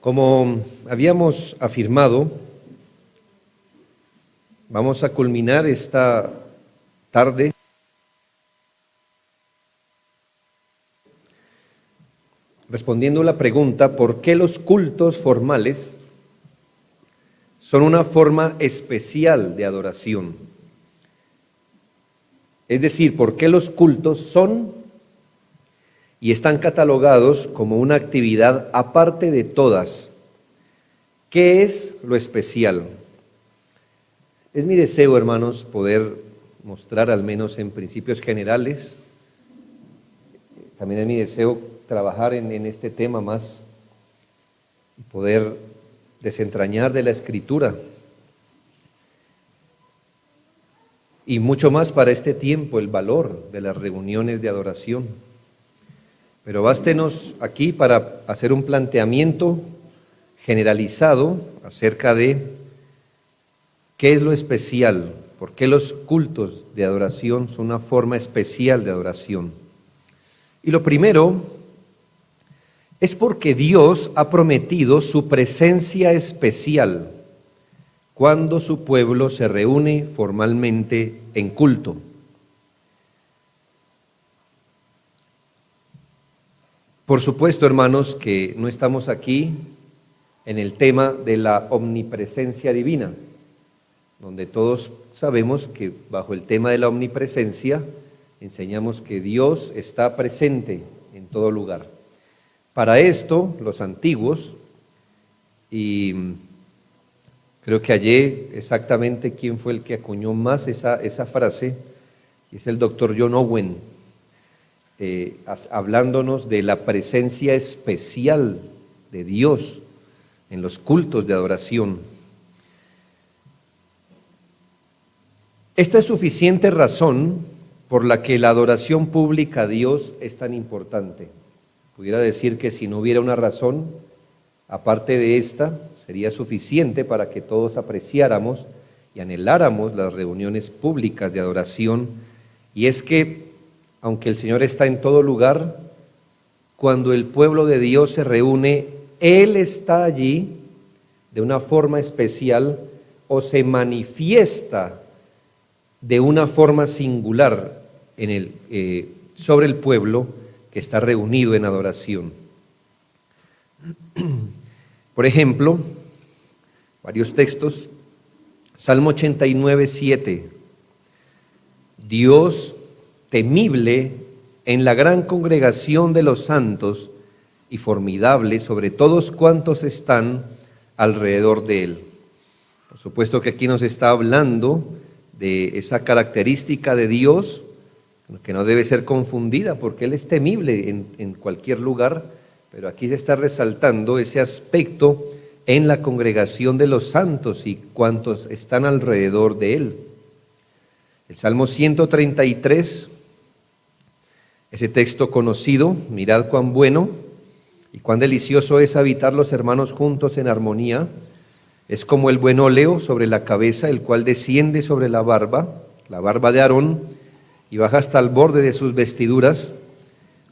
Como habíamos afirmado, vamos a culminar esta tarde respondiendo la pregunta: ¿por qué los cultos formales son una forma especial de adoración? Es decir, ¿por qué los cultos son y están catalogados como una actividad aparte de todas? ¿Qué es lo especial? Es mi deseo, hermanos, poder mostrar al menos en principios generales. También es mi deseo trabajar en este tema más y poder desentrañar de la Escritura y mucho más para este tiempo, el valor de las reuniones de adoración. Pero bástenos aquí para hacer un planteamiento generalizado acerca de qué es lo especial, por qué los cultos de adoración son una forma especial de adoración. Y lo primero es porque Dios ha prometido su presencia especial cuando su pueblo se reúne formalmente en culto. Por supuesto, hermanos, que no estamos aquí en el tema de la omnipresencia divina, donde todos sabemos que bajo el tema de la omnipresencia enseñamos que Dios está presente en todo lugar. Para esto, los antiguos, y creo que hallé exactamente quién fue el que acuñó más esa frase, y es el doctor John Owen, hablándonos de la presencia especial de Dios en los cultos de adoración. Esta es suficiente razón por la que la adoración pública a Dios es tan importante. Pudiera decir que si no hubiera una razón, aparte de esta, sería suficiente para que todos apreciáramos y anheláramos las reuniones públicas de adoración. Y es que, aunque el Señor está en todo lugar, cuando el pueblo de Dios se reúne, Él está allí de una forma especial o se manifiesta de una forma singular sobre el pueblo que está reunido en adoración. Por ejemplo, varios textos. Salmo 89, 7. Dios temible en la gran congregación de los santos y formidable sobre todos cuantos están alrededor de él. Por supuesto que aquí nos está hablando de esa característica de Dios que no debe ser confundida, porque Él es temible en cualquier lugar, pero aquí se está resaltando ese aspecto en la congregación de los santos y cuantos están alrededor de Él. El Salmo 133, ese texto conocido: mirad cuán bueno y cuán delicioso es habitar los hermanos juntos en armonía. Es como el buen óleo sobre la cabeza, el cual desciende sobre la barba de Aarón, y baja hasta el borde de sus vestiduras,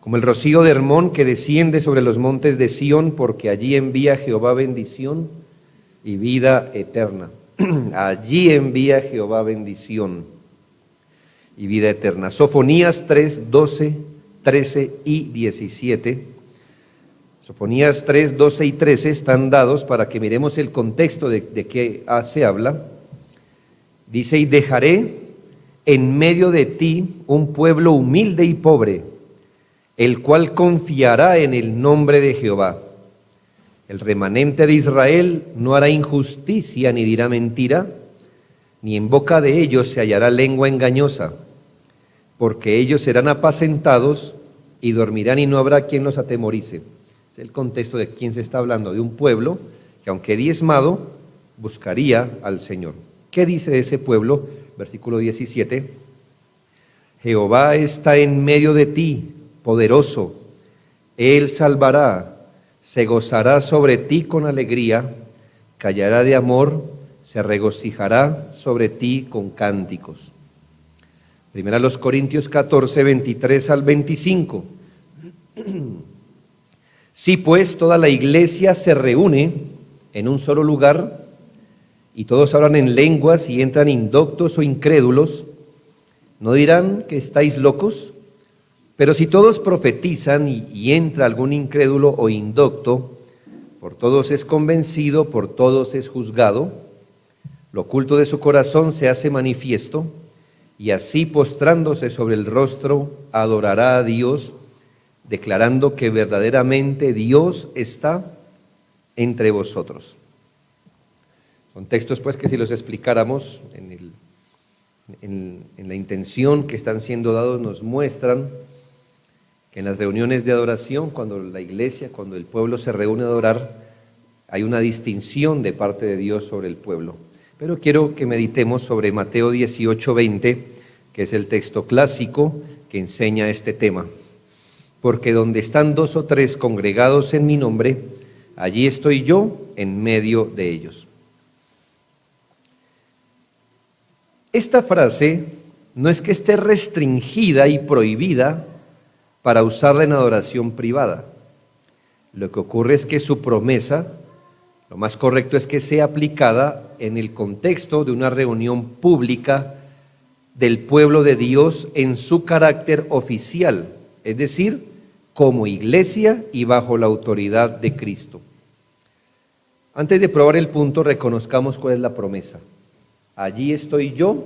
como el rocío de Hermón que desciende sobre los montes de Sión, porque allí envía Jehová bendición y vida eterna. Allí envía Jehová bendición y vida eterna. Sofonías 3, 12, 13 y 17. Sofonías 3, 12 y 13 están dados para que miremos el contexto de qué se habla. Dice: y dejaré en medio de ti un pueblo humilde y pobre, el cual confiará en el nombre de Jehová. El remanente de Israel no hará injusticia ni dirá mentira, ni en boca de ellos se hallará lengua engañosa, porque ellos serán apacentados y dormirán y no habrá quien los atemorice. Es el contexto de quién se está hablando, de un pueblo que, aunque diezmado, buscaría al Señor. ¿Qué dice de ese pueblo? Versículo 17: Jehová está en medio de ti, poderoso, Él salvará, se gozará sobre ti con alegría, callará de amor, se regocijará sobre ti con cánticos. Primera los Corintios 14, 23 al 25. Si pues toda la iglesia se reúne en un solo lugar y todos hablan en lenguas y entran indoctos o incrédulos, ¿no dirán que estáis locos? Pero si todos profetizan y entra algún incrédulo o indocto, por todos es convencido, por todos es juzgado, lo oculto de su corazón se hace manifiesto, y así postrándose sobre el rostro adorará a Dios, declarando que verdaderamente Dios está entre vosotros. Son textos pues que si los explicáramos en la intención que están siendo dados, nos muestran que en las reuniones de adoración, cuando la iglesia, cuando el pueblo se reúne a adorar, hay una distinción de parte de Dios sobre el pueblo. Pero quiero que meditemos sobre Mateo 18:20, que es el texto clásico que enseña este tema. Porque donde están 2 o 3 congregados en mi nombre, allí estoy yo en medio de ellos. Esta frase no es que esté restringida y prohibida para usarla en adoración privada. Lo que ocurre es que su promesa, lo más correcto es que sea aplicada en el contexto de una reunión pública del pueblo de Dios en su carácter oficial, es decir, como iglesia y bajo la autoridad de Cristo. Antes de probar el punto, reconozcamos cuál es la promesa. Allí estoy yo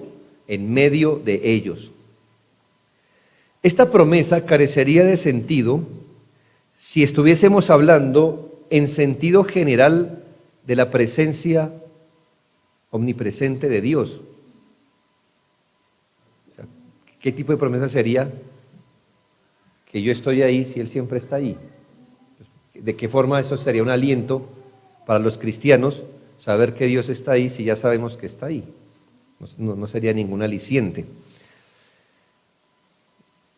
en medio de ellos. Esta promesa carecería de sentido si estuviésemos hablando en sentido general de la presencia omnipresente de Dios. O sea, ¿qué tipo de promesa sería que yo estoy ahí si Él siempre está ahí? ¿De qué forma eso sería un aliento para los cristianos saber que Dios está ahí si ya sabemos que está ahí? No sería ningún aliciente.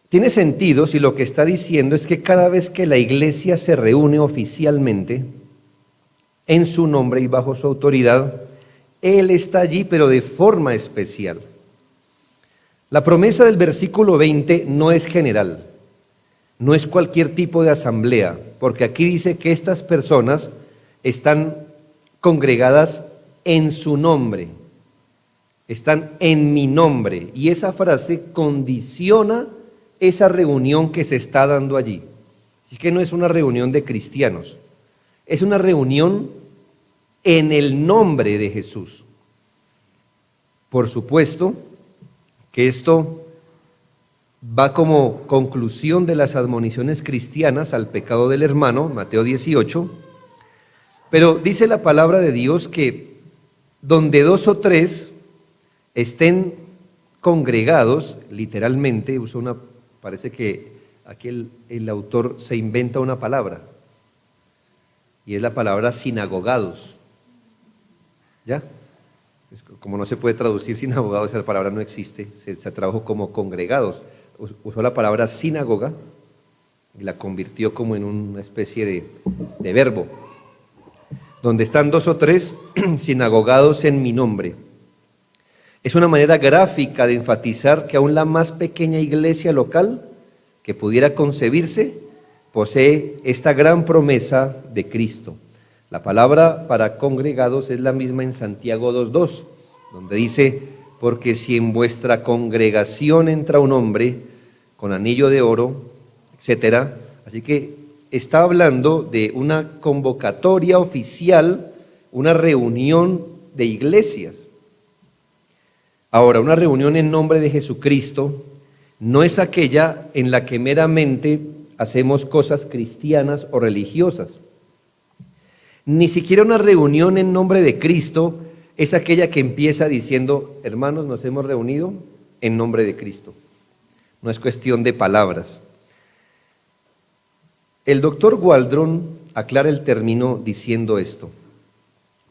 Tiene sentido si lo que está diciendo es que cada vez que la iglesia se reúne oficialmente en su nombre y bajo su autoridad, Él está allí, pero de forma especial. La promesa del versículo 20 no es general, no es cualquier tipo de asamblea, porque aquí dice que estas personas están congregadas en su nombre, están en mi nombre, y esa frase condiciona esa reunión que se está dando allí. Así que no es una reunión de cristianos, es una reunión en el nombre de Jesús. Por supuesto que esto va como conclusión de las admoniciones cristianas al pecado del hermano, Mateo 18, pero dice la palabra de Dios que donde 2 o 3 estén congregados, literalmente, parece que aquí el autor se inventa una palabra, y es la palabra sinagogados. ¿Ya? Como no se puede traducir sinagogados, esa palabra no existe, se tradujo como congregados. Usó la palabra sinagoga y la convirtió como en una especie de verbo. Donde están 2 o 3 sinagogados en mi nombre. Es una manera gráfica de enfatizar que aún la más pequeña iglesia local que pudiera concebirse posee esta gran promesa de Cristo. La palabra para congregados es la misma en Santiago 2:2, donde dice, porque si en vuestra congregación entra un hombre con anillo de oro, etcétera. Así que está hablando de una convocatoria oficial, una reunión de iglesias. Ahora, una reunión en nombre de Jesucristo no es aquella en la que meramente hacemos cosas cristianas o religiosas. Ni siquiera una reunión en nombre de Cristo es aquella que empieza diciendo, hermanos, nos hemos reunido en nombre de Cristo. No es cuestión de palabras. El doctor Waldron aclara el término diciendo esto.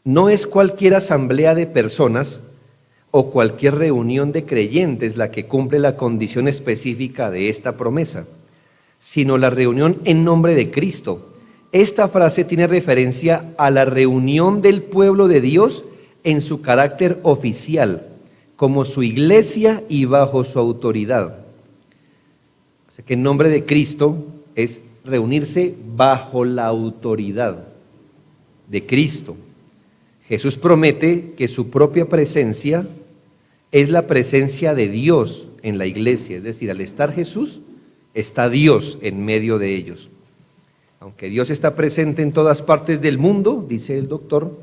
No es cualquier asamblea de personas o cualquier reunión de creyentes la que cumple la condición específica de esta promesa, sino la reunión en nombre de Cristo. Esta frase tiene referencia a la reunión del pueblo de Dios en su carácter oficial, como su iglesia y bajo su autoridad. O sea que en nombre de Cristo es reunirse bajo la autoridad de Cristo. Jesús promete que su propia presencia es la presencia de Dios en la iglesia, es decir, al estar Jesús, está Dios en medio de ellos. Aunque Dios está presente en todas partes del mundo, dice el doctor,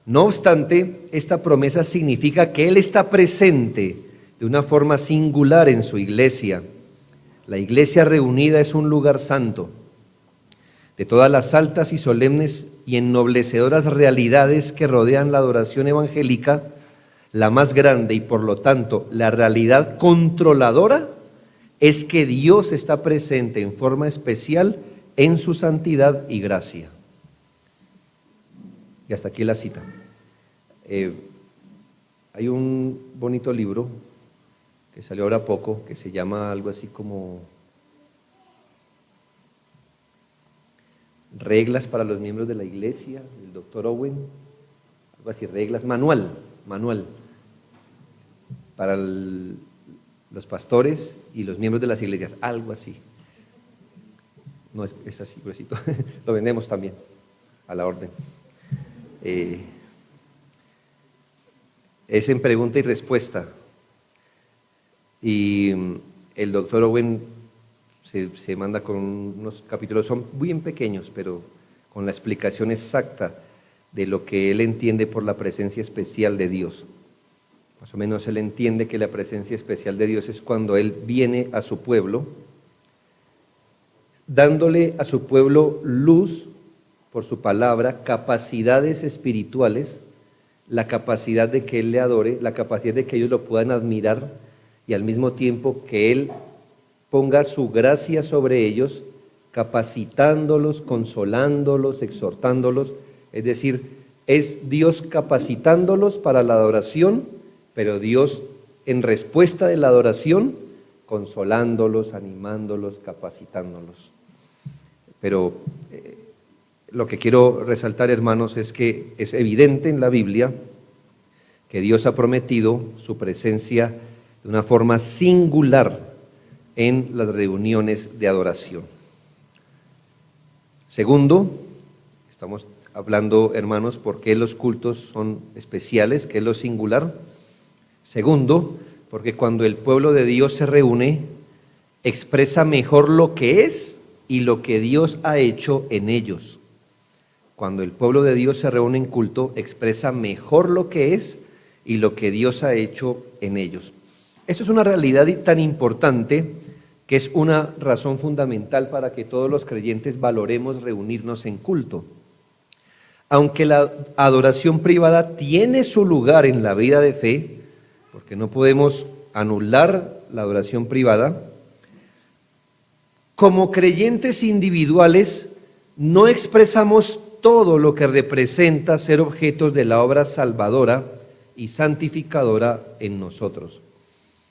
no obstante, esta promesa significa que Él está presente de una forma singular en su iglesia. La iglesia reunida es un lugar santo. De todas las altas y solemnes y ennoblecedoras realidades que rodean la adoración evangélica, la más grande y por lo tanto la realidad controladora es que Dios está presente en forma especial en su santidad y gracia. Y hasta aquí la cita. Hay un bonito libro que salió ahora poco, que se llama algo así como Reglas para los miembros de la iglesia, del doctor Owen, algo así, manual para los pastores y los miembros de las iglesias, algo así. No es así, gruesito. Lo vendemos también, a la orden. Es en pregunta y respuesta. Y el doctor Owen se manda con unos capítulos, son bien pequeños, pero con la explicación exacta de lo que él entiende por la presencia especial de Dios. Más o menos él entiende que la presencia especial de Dios es cuando Él viene a su pueblo, dándole a su pueblo luz por su palabra, capacidades espirituales, la capacidad de que Él le adore, la capacidad de que ellos lo puedan admirar y al mismo tiempo que Él ponga su gracia sobre ellos, capacitándolos, consolándolos, exhortándolos. Es decir, es Dios capacitándolos para la adoración, pero Dios en respuesta de la adoración, consolándolos, animándolos, capacitándolos. Pero lo que quiero resaltar, hermanos, es que es evidente en la Biblia que Dios ha prometido su presencia de una forma singular en las reuniones de adoración. Segundo, estamos hablando, hermanos, por qué los cultos son especiales, qué es lo singular. Segundo, porque cuando el pueblo de Dios se reúne, expresa mejor lo que es y lo que Dios ha hecho en ellos. Cuando el pueblo de Dios se reúne en culto, expresa mejor lo que es y lo que Dios ha hecho en ellos. Esto es una realidad tan importante que es una razón fundamental para que todos los creyentes valoremos reunirnos en culto. Aunque la adoración privada tiene su lugar en la vida de fe, porque no podemos anular la adoración privada, como creyentes individuales no expresamos todo lo que representa ser objetos de la obra salvadora y santificadora en nosotros.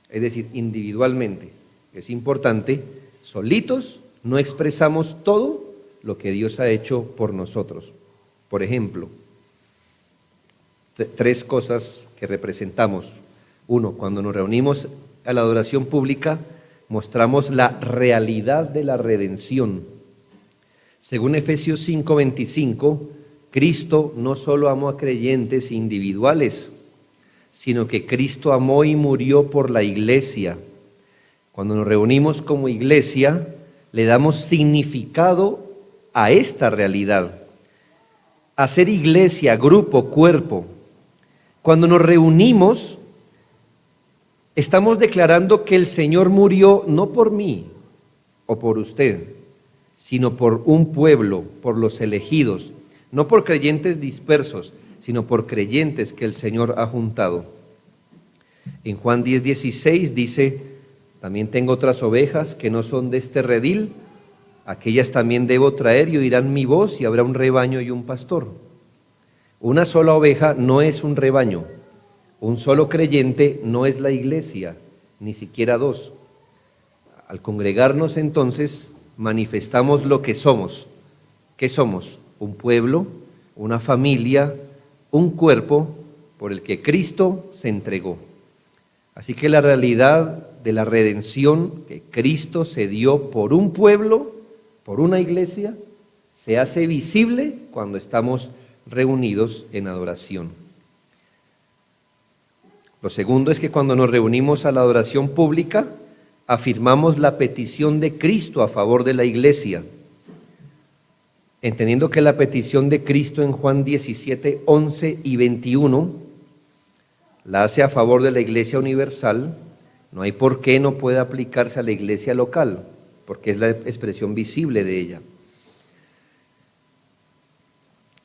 Es decir, individualmente. Es importante, solitos no expresamos todo lo que Dios ha hecho por nosotros. Por ejemplo, tres cosas que representamos. Uno, cuando nos reunimos a la adoración pública, mostramos la realidad de la redención. Según Efesios 5:25, Cristo no solo amó a creyentes individuales, sino que Cristo amó y murió por la iglesia. Cuando nos reunimos como iglesia, le damos significado a esta realidad. Hacer iglesia, grupo, cuerpo. Cuando nos reunimos, estamos declarando que el Señor murió no por mí o por usted, sino por un pueblo, por los elegidos, no por creyentes dispersos, sino por creyentes que el Señor ha juntado. En Juan 10:16 dice: también tengo otras ovejas que no son de este redil, aquellas también debo traer y oirán mi voz y habrá un rebaño y un pastor. Una sola oveja no es un rebaño, un solo creyente no es la iglesia, ni siquiera dos. Al congregarnos entonces manifestamos lo que somos. ¿Qué somos? Un pueblo, una familia, un cuerpo por el que Cristo se entregó. Así que la realidad de la redención, que Cristo se dio por un pueblo, por una iglesia se hace visible cuando estamos reunidos en adoración. Lo segundo es que cuando nos reunimos a la adoración pública, afirmamos la petición de Cristo a favor de la iglesia, entendiendo que la petición de Cristo en Juan 17, 11 y 21 la hace a favor de la iglesia universal. No hay por qué no pueda aplicarse a la iglesia local, porque es la expresión visible de ella.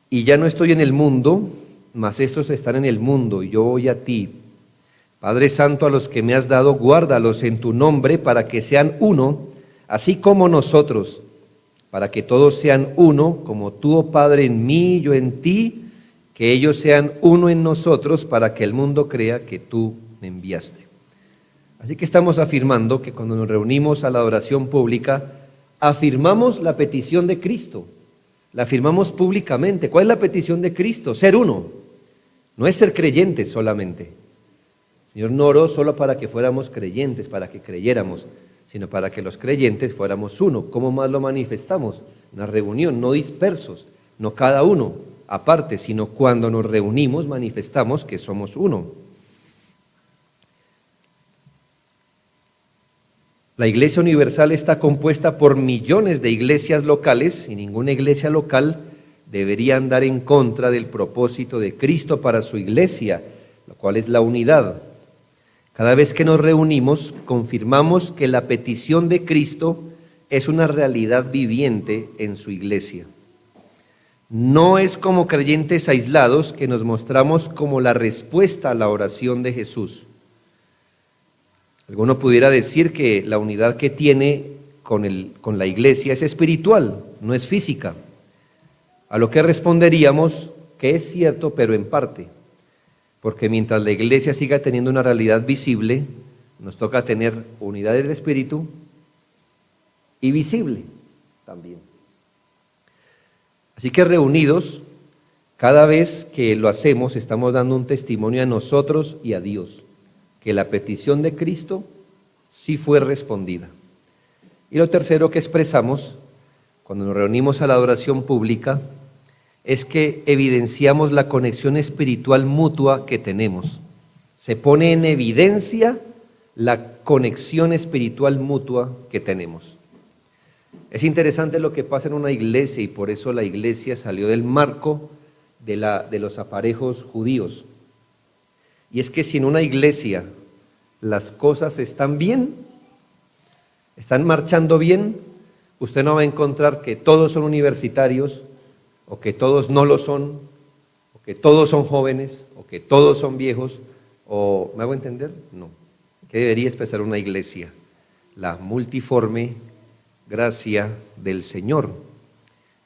Y ya no estoy en el mundo, mas estos están en el mundo, y yo voy a ti. Padre Santo, a los que me has dado, guárdalos en tu nombre para que sean uno, así como nosotros, para que todos sean uno, como tú, oh Padre, en mí, yo en ti, que ellos sean uno en nosotros, para que el mundo crea que tú me enviaste. Así que estamos afirmando que cuando nos reunimos a la adoración pública, afirmamos la petición de Cristo, la afirmamos públicamente. ¿Cuál es la petición de Cristo? Ser uno, no es ser creyentes solamente. El Señor no oró solo para que fuéramos creyentes, para que creyéramos, sino para que los creyentes fuéramos uno. ¿Cómo más lo manifestamos? Una reunión, no dispersos, no cada uno aparte, sino cuando nos reunimos manifestamos que somos uno. La Iglesia Universal está compuesta por millones de iglesias locales y ninguna iglesia local debería andar en contra del propósito de Cristo para su iglesia, lo cual es la unidad. Cada vez que nos reunimos, confirmamos que la petición de Cristo es una realidad viviente en su iglesia. No es como creyentes aislados que nos mostramos como la respuesta a la oración de Jesús. Alguno pudiera decir que la unidad que tiene con la iglesia es espiritual, no es física. A lo que responderíamos que es cierto, pero en parte. Porque mientras la iglesia siga teniendo una realidad visible, nos toca tener unidad del espíritu y visible también. Así que reunidos, cada vez que lo hacemos, estamos dando un testimonio a nosotros y a Dios, que la petición de Cristo sí fue respondida. Y lo tercero que expresamos, cuando nos reunimos a la adoración pública, es que evidenciamos la conexión espiritual mutua que tenemos. Se pone en evidencia la conexión espiritual mutua que tenemos. Es interesante lo que pasa en una iglesia y por eso la iglesia salió del marco de los aparejos judíos. Y es que si en una iglesia las cosas están bien, están marchando bien, usted no va a encontrar que todos son universitarios, o que todos no lo son, o que todos son jóvenes, o que todos son viejos, o ¿me hago entender? No. ¿Qué debería expresar una iglesia? La multiforme gracia del Señor.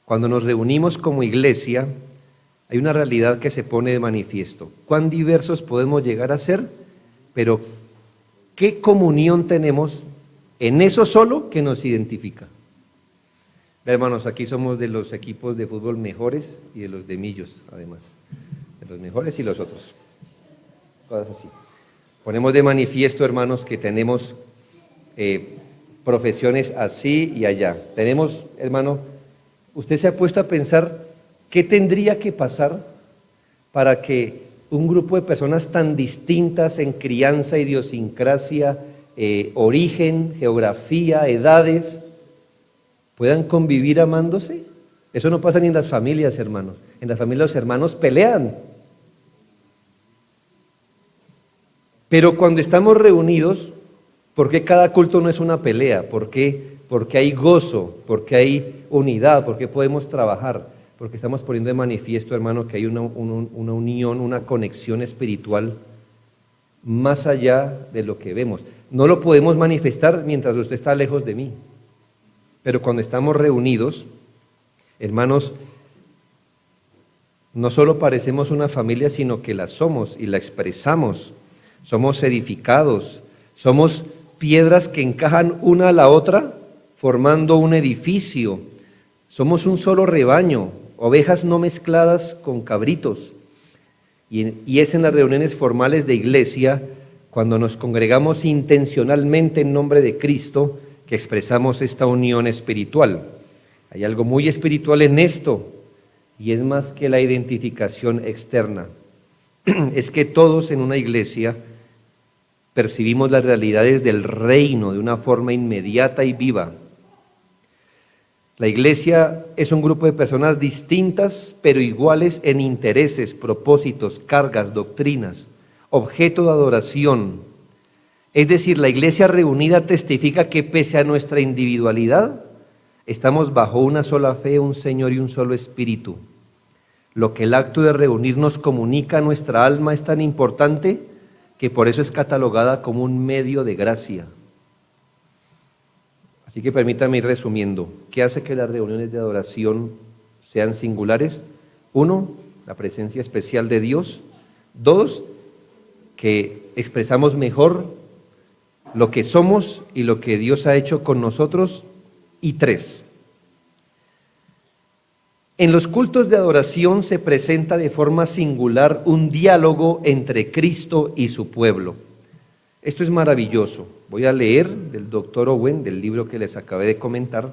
Cuando nos reunimos como iglesia, hay una realidad que se pone de manifiesto. Cuán diversos podemos llegar a ser, pero qué comunión tenemos en eso solo que nos identifica. Hermanos, aquí somos de los equipos de fútbol mejores y de los de Millos, además. De los mejores y los otros. Cosas así. Ponemos de manifiesto, hermanos, que tenemos profesiones así y allá. Tenemos, hermano, usted se ha puesto a pensar qué tendría que pasar para que un grupo de personas tan distintas en crianza, idiosincrasia, origen, geografía, edades, puedan convivir amándose. Eso no pasa ni en las familias, hermanos. En las familias los hermanos pelean. Pero cuando estamos reunidos, ¿por qué cada culto no es una pelea? ¿Por qué? Porque hay gozo, porque hay unidad, porque podemos trabajar, porque estamos poniendo de manifiesto, hermano, que hay una unión, una conexión espiritual más allá de lo que vemos. No lo podemos manifestar mientras usted está lejos de mí. Pero cuando estamos reunidos, hermanos, no solo parecemos una familia, sino que la somos y la expresamos. Somos edificados, somos piedras que encajan una a la otra, formando un edificio. Somos un solo rebaño, ovejas no mezcladas con cabritos. Y es en las reuniones formales de iglesia, cuando nos congregamos intencionalmente en nombre de Cristo, que expresamos esta unión espiritual. Hay algo muy espiritual en esto, y es más que la identificación externa. Es que todos en una iglesia percibimos las realidades del reino de una forma inmediata y viva. La iglesia es un grupo de personas distintas, pero iguales en intereses, propósitos, cargas, doctrinas, objeto de adoración. Es decir, la iglesia reunida testifica que pese a nuestra individualidad, estamos bajo una sola fe, un Señor y un solo Espíritu. Lo que el acto de reunirnos comunica a nuestra alma es tan importante que por eso es catalogada como un medio de gracia. Así que permítame ir resumiendo. ¿Qué hace que las reuniones de adoración sean singulares? 1, la presencia especial de Dios. 2, que expresamos mejor lo que somos y lo que Dios ha hecho con nosotros. Y 3, en los cultos de adoración se presenta de forma singular un diálogo entre Cristo y su pueblo. Esto es maravilloso. Voy a leer del Dr. Owen, del libro que les acabé de comentar.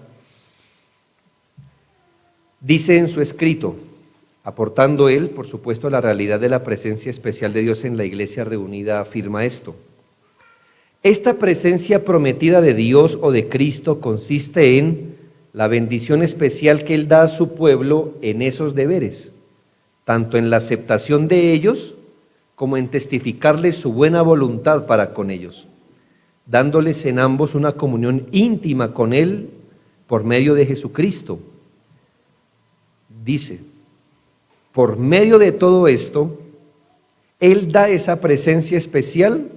Dice en su escrito, aportando él, por supuesto, la realidad de la presencia especial de Dios en la iglesia reunida, afirma esto. Esta presencia prometida de Dios o de Cristo consiste en la bendición especial que Él da a su pueblo en esos deberes, tanto en la aceptación de ellos como en testificarles su buena voluntad para con ellos, dándoles en ambos una comunión íntima con Él por medio de Jesucristo. Dice, por medio de todo esto, Él da esa presencia especial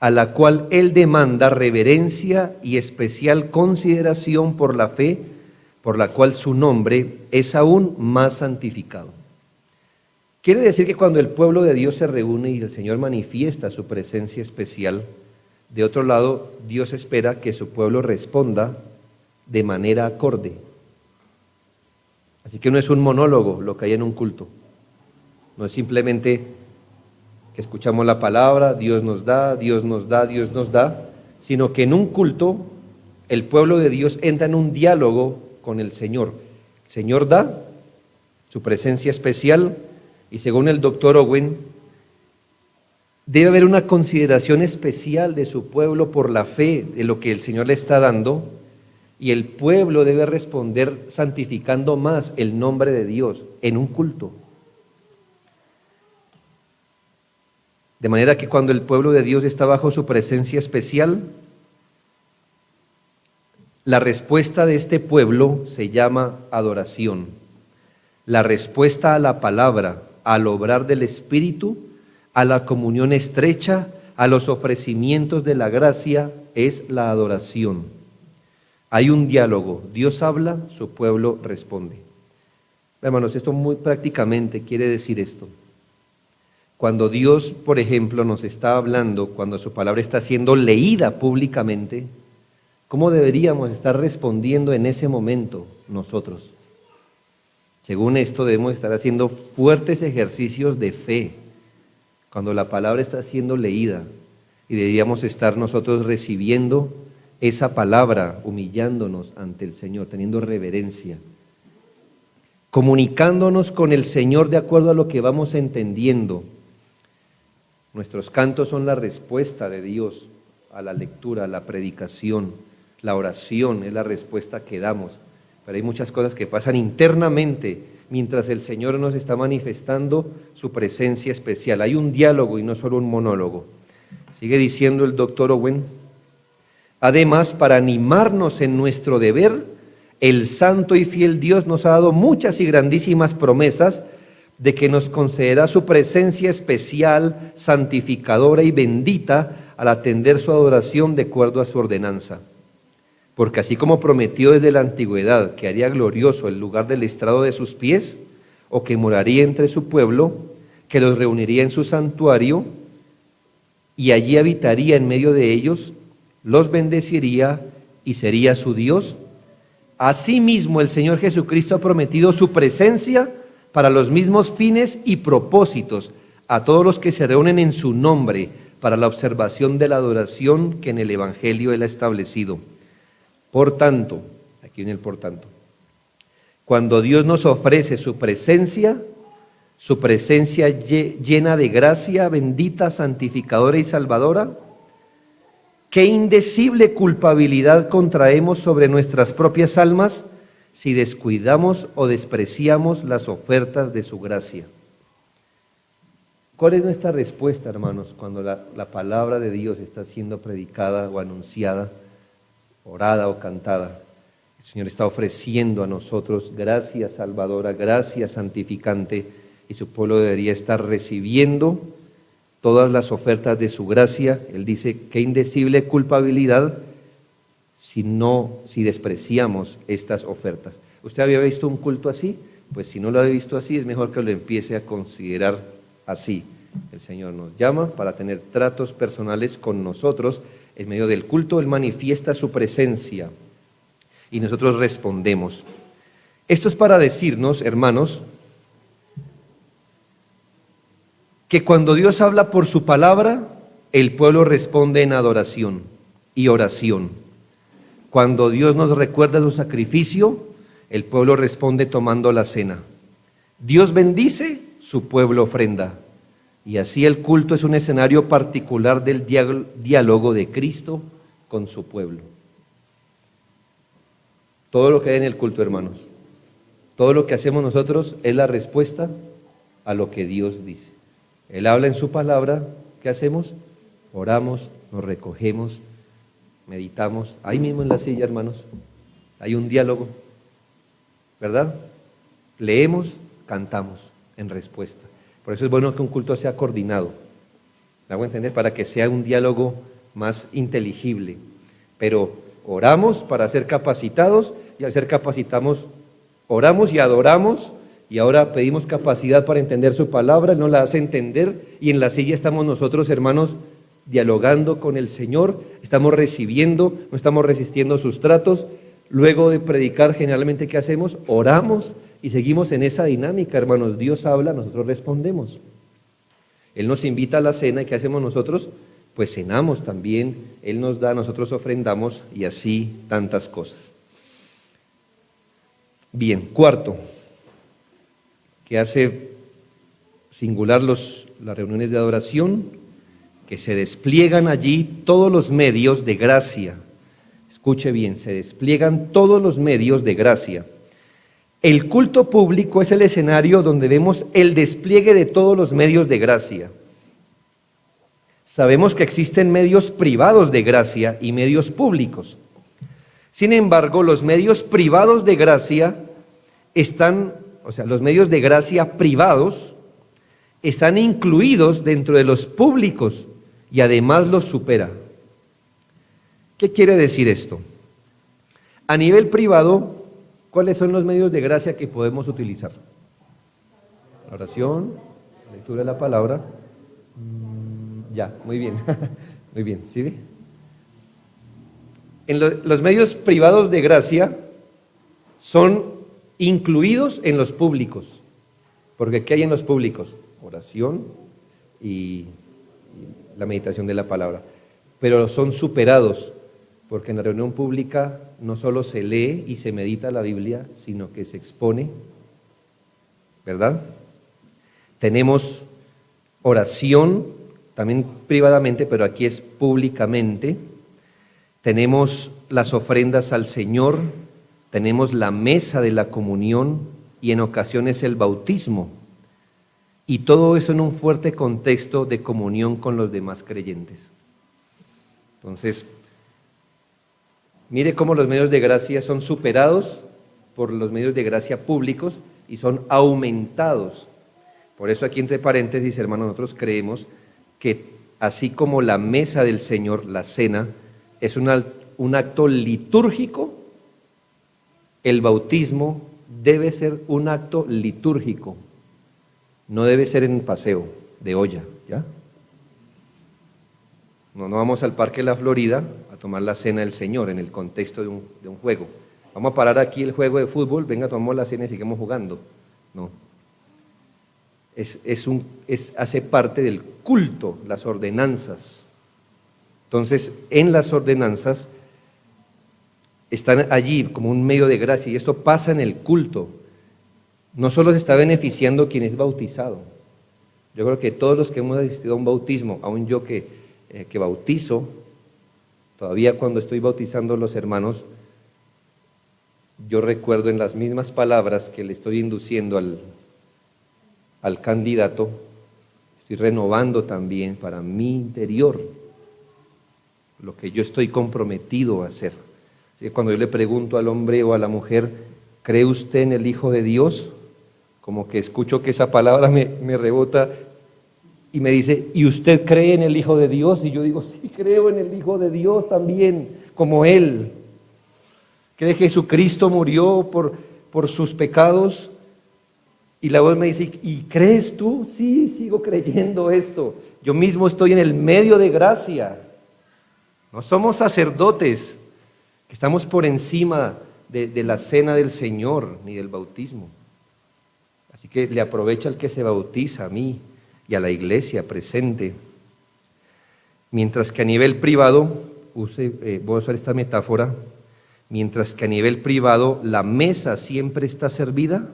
a la cual Él demanda reverencia y especial consideración por la fe, por la cual su nombre es aún más santificado. Quiere decir que cuando el pueblo de Dios se reúne y el Señor manifiesta su presencia especial, de otro lado, Dios espera que su pueblo responda de manera acorde. Así que no es un monólogo lo que hay en un culto, no es simplemente que escuchamos la palabra, Dios nos da, Dios nos da, Dios nos da, sino que en un culto el pueblo de Dios entra en un diálogo con el Señor. El Señor da su presencia especial y según el Dr. Owen, debe haber una consideración especial de su pueblo por la fe de lo que el Señor le está dando y el pueblo debe responder santificando más el nombre de Dios en un culto. De manera que cuando el pueblo de Dios está bajo su presencia especial, la respuesta de este pueblo se llama adoración. La respuesta a la palabra, al obrar del Espíritu, a la comunión estrecha, a los ofrecimientos de la gracia, es la adoración. Hay un diálogo, Dios habla, su pueblo responde. Hermanos, esto muy prácticamente quiere decir esto. Cuando Dios, por ejemplo, nos está hablando, cuando su palabra está siendo leída públicamente, ¿cómo deberíamos estar respondiendo en ese momento nosotros? Según esto, debemos estar haciendo fuertes ejercicios de fe cuando la palabra está siendo leída y deberíamos estar nosotros recibiendo esa palabra, humillándonos ante el Señor, teniendo reverencia, comunicándonos con el Señor de acuerdo a lo que vamos entendiendo. Nuestros cantos son la respuesta de Dios a la lectura, a la predicación. La oración es la respuesta que damos. Pero hay muchas cosas que pasan internamente mientras el Señor nos está manifestando su presencia especial. Hay un diálogo y no solo un monólogo. Sigue diciendo el Dr. Owen. Además, para animarnos en nuestro deber, el santo y fiel Dios nos ha dado muchas y grandísimas promesas de que nos concederá su presencia especial, santificadora y bendita al atender su adoración de acuerdo a su ordenanza. Porque así como prometió desde la antigüedad que haría glorioso el lugar del estrado de sus pies, o que moraría entre su pueblo, que los reuniría en su santuario, y allí habitaría en medio de ellos, los bendeciría y sería su Dios, asimismo el Señor Jesucristo ha prometido su presencia para los mismos fines y propósitos a todos los que se reúnen en su nombre para la observación de la adoración que en el Evangelio Él ha establecido. Por tanto, aquí viene el por tanto, cuando Dios nos ofrece su presencia llena de gracia, bendita, santificadora y salvadora, qué indecible culpabilidad contraemos sobre nuestras propias almas si descuidamos o despreciamos las ofertas de su gracia. ¿Cuál es nuestra respuesta, hermanos, cuando la palabra de Dios está siendo predicada o anunciada, orada o cantada? El Señor está ofreciendo a nosotros gracia salvadora, gracia santificante, y su pueblo debería estar recibiendo todas las ofertas de su gracia. Él dice, qué indecible culpabilidad si despreciamos estas ofertas. ¿Usted había visto un culto así? Pues si no lo había visto así, es mejor que lo empiece a considerar así. El Señor nos llama para tener tratos personales con nosotros. En medio del culto Él manifiesta su presencia y nosotros respondemos. Esto es para decirnos, hermanos, que cuando Dios habla por su palabra, el pueblo responde en adoración y oración. Cuando Dios nos recuerda su sacrificio, el pueblo responde tomando la cena. Dios bendice, su pueblo ofrenda. Y así el culto es un escenario particular del diálogo de Cristo con su pueblo. Todo lo que hay en el culto, hermanos, todo lo que hacemos nosotros es la respuesta a lo que Dios dice. Él habla en su palabra, ¿qué hacemos? Oramos, nos recogemos, meditamos, ahí mismo en la silla, hermanos, hay un diálogo, ¿verdad? Leemos, cantamos en respuesta. Por eso es bueno que un culto sea coordinado, ¿me hago entender? Para que sea un diálogo más inteligible. Pero oramos para ser capacitados, y al ser capacitados, oramos y adoramos, y ahora pedimos capacidad para entender su palabra. Él nos la hace entender, y en la silla estamos nosotros, hermanos, dialogando con el Señor, estamos recibiendo, no estamos resistiendo sus tratos. Luego de predicar, generalmente, ¿qué hacemos? Oramos y seguimos en esa dinámica, hermanos. Dios habla, nosotros respondemos. Él nos invita a la cena, ¿y qué hacemos nosotros? Pues cenamos también, Él nos da, nosotros ofrendamos, y así tantas cosas. Bien, cuarto, que hace singular las reuniones de adoración, que se despliegan allí todos los medios de gracia. Escuche bien, se despliegan todos los medios de gracia. El culto público es el escenario donde vemos el despliegue de todos los medios de gracia. Sabemos que existen medios privados de gracia y medios públicos. Sin embargo, los medios privados de gracia los medios de gracia privados están incluidos dentro de los públicos y además los supera. ¿Qué quiere decir esto? A nivel privado, ¿cuáles son los medios de gracia que podemos utilizar? La oración, la lectura de la palabra. Ya, muy bien, muy bien, ¿sí ve? Los medios privados de gracia son incluidos en los públicos, porque ¿qué hay en los públicos? Oración y la meditación de la palabra, pero son superados, porque en la reunión pública no solo se lee y se medita la Biblia, sino que se expone, ¿verdad? Tenemos oración, también privadamente, pero aquí es públicamente. Tenemos las ofrendas al Señor, tenemos la mesa de la comunión y en ocasiones el bautismo. Y todo eso en un fuerte contexto de comunión con los demás creyentes. Entonces, mire cómo los medios de gracia son superados por los medios de gracia públicos y son aumentados. Por eso aquí entre paréntesis, hermanos, nosotros creemos que así como la mesa del Señor, la cena, es un acto litúrgico, el bautismo debe ser un acto litúrgico, no debe ser en paseo de olla, ¿ya? No vamos al Parque La Florida a tomar la cena del Señor en el contexto de un juego. Vamos a parar aquí el juego de fútbol, venga, tomamos la cena y sigamos jugando. No. Hace parte del culto, las ordenanzas. Entonces, en las ordenanzas están allí como un medio de gracia, y esto pasa en el culto. no solo se está beneficiando quien es bautizado. Yo creo que todos los que hemos asistido a un bautismo, aún yo que bautizo, todavía cuando estoy bautizando a los hermanos, yo recuerdo en las mismas palabras que le estoy induciendo al candidato, estoy renovando también para mi interior lo que yo estoy comprometido a hacer. Así que cuando yo le pregunto al hombre o a la mujer, ¿cree usted en el Hijo de Dios? Como que escucho que esa palabra me rebota y me dice, ¿y usted cree en el Hijo de Dios? Y yo digo, sí, creo en el Hijo de Dios también, como Él. ¿Cree que Jesucristo murió por sus pecados? Y la voz me dice, ¿y crees tú? Sí, sigo creyendo esto. Yo mismo estoy en el medio de gracia. No somos sacerdotes que estamos por encima de la cena del Señor ni del bautismo. Así que le aprovecha al que se bautiza, a mí y a la iglesia presente. Mientras que a nivel privado, voy a usar esta metáfora, mientras que a nivel privado la mesa siempre está servida,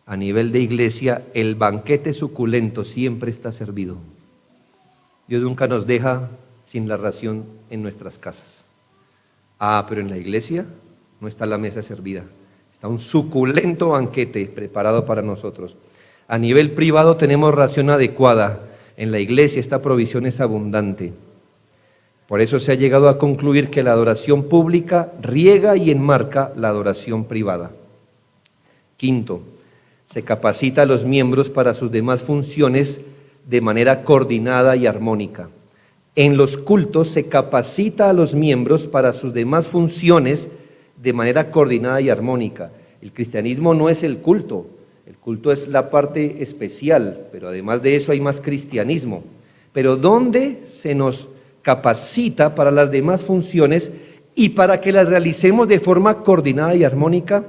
a nivel de iglesia el banquete suculento siempre está servido. Dios nunca nos deja sin la ración en nuestras casas. Pero en la iglesia no está la mesa servida. Está un suculento banquete preparado para nosotros. A nivel privado tenemos ración adecuada. En la iglesia esta provisión es abundante. Por eso se ha llegado a concluir que la adoración pública riega y enmarca la adoración privada. Quinto, se capacita a los miembros para sus demás funciones de manera coordinada y armónica. En los cultos se capacita a los miembros para sus demás funciones de manera coordinada y armónica. El cristianismo no es el culto es la parte especial, pero además de eso hay más cristianismo. Pero ¿dónde se nos capacita para las demás funciones y para que las realicemos de forma coordinada y armónica?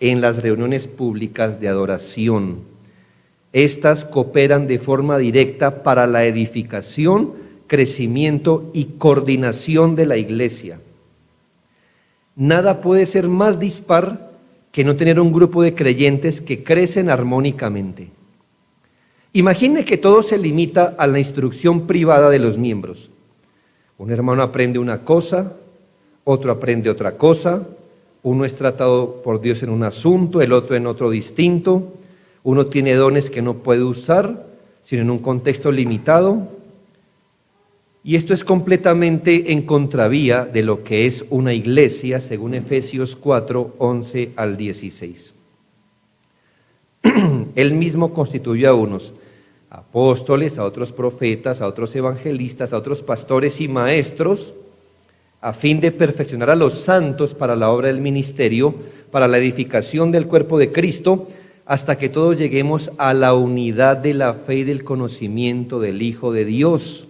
En las reuniones públicas de adoración. Estas cooperan de forma directa para la edificación, crecimiento y coordinación de la iglesia. Nada puede ser más dispar que no tener un grupo de creyentes que crecen armónicamente. Imagine que todo se limita a la instrucción privada de los miembros. Un hermano aprende una cosa, otro aprende otra cosa, uno es tratado por Dios en un asunto, el otro en otro distinto, uno tiene dones que no puede usar, sino en un contexto limitado. Y esto es completamente en contravía de lo que es una iglesia, según Efesios 4, 11 al 16. Él mismo constituyó a unos apóstoles, a otros profetas, a otros evangelistas, a otros pastores y maestros, a fin de perfeccionar a los santos para la obra del ministerio, para la edificación del cuerpo de Cristo, hasta que todos lleguemos a la unidad de la fe y del conocimiento del Hijo de Dios,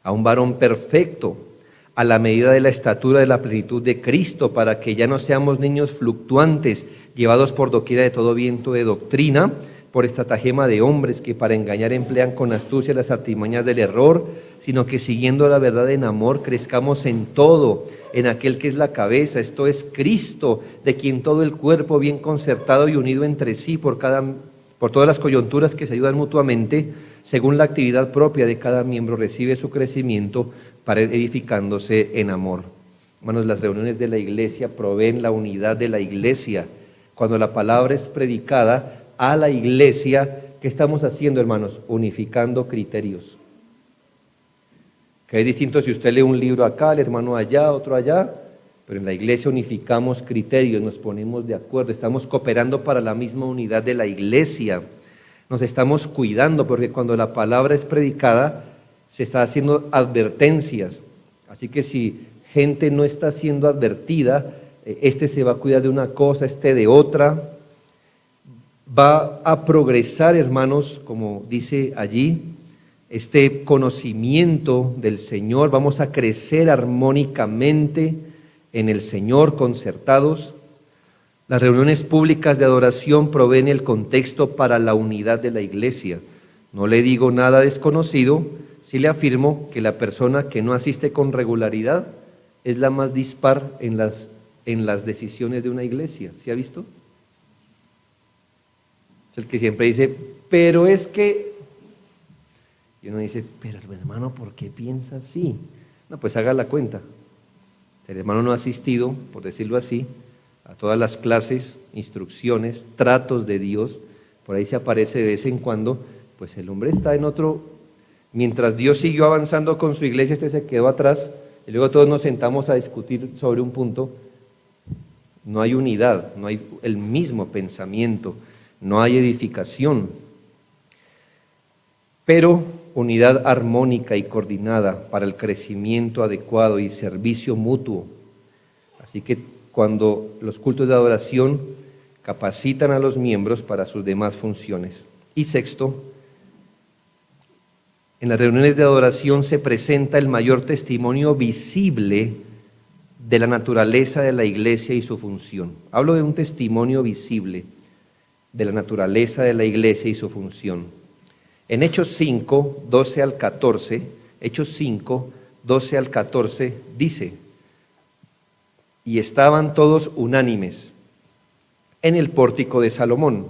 a un varón perfecto, a la medida de la estatura de la plenitud de Cristo, para que ya no seamos niños fluctuantes, llevados por doquiera de todo viento de doctrina, por estratagema de hombres que para engañar emplean con astucia las artimañas del error, sino que siguiendo la verdad en amor crezcamos en todo, en aquel que es la cabeza, esto es Cristo, de quien todo el cuerpo bien concertado y unido entre sí por todas las coyunturas que se ayudan mutuamente, según la actividad propia de cada miembro recibe su crecimiento para ir edificándose en amor. Hermanos, las reuniones de la iglesia proveen la unidad de la iglesia. Cuando la palabra es predicada a la iglesia, ¿qué estamos haciendo, hermanos? Unificando criterios. Que es distinto si usted lee un libro acá, el hermano allá, otro allá, pero en la iglesia unificamos criterios, nos ponemos de acuerdo, estamos cooperando para la misma unidad de la iglesia, nos estamos cuidando, porque cuando la palabra es predicada, se está haciendo advertencias, así que si gente no está siendo advertida, este se va a cuidar de una cosa, este de otra, va a progresar, hermanos, como dice allí, este conocimiento del Señor, vamos a crecer armónicamente en el Señor, concertados. Las reuniones públicas de adoración proveen el contexto para la unidad de la iglesia. No le digo nada desconocido si le afirmo que la persona que no asiste con regularidad es la más dispar en las decisiones de una iglesia. ¿Sí ha visto? Es el que siempre dice, pero es que... Y uno dice, pero hermano, ¿por qué piensa así? No, pues haga la cuenta. El hermano no ha asistido, por decirlo así, a todas las clases, instrucciones, tratos de Dios. Por ahí se aparece de vez en cuando, pues el hombre está en otro... Mientras Dios siguió avanzando con su iglesia, este se quedó atrás, y luego todos nos sentamos a discutir sobre un punto. No hay unidad, no hay el mismo pensamiento, no hay edificación. Pero unidad armónica y coordinada para el crecimiento adecuado y servicio mutuo. Así que cuando los cultos de adoración capacitan a los miembros para sus demás funciones. Y sexto, en las reuniones de adoración se presenta el mayor testimonio visible de la naturaleza de la iglesia y su función. Hablo de un testimonio visible de la naturaleza de la iglesia y su función. En Hechos 5, 12 al 14, Hechos 5, 12 al 14, dice, y estaban todos unánimes en el pórtico de Salomón.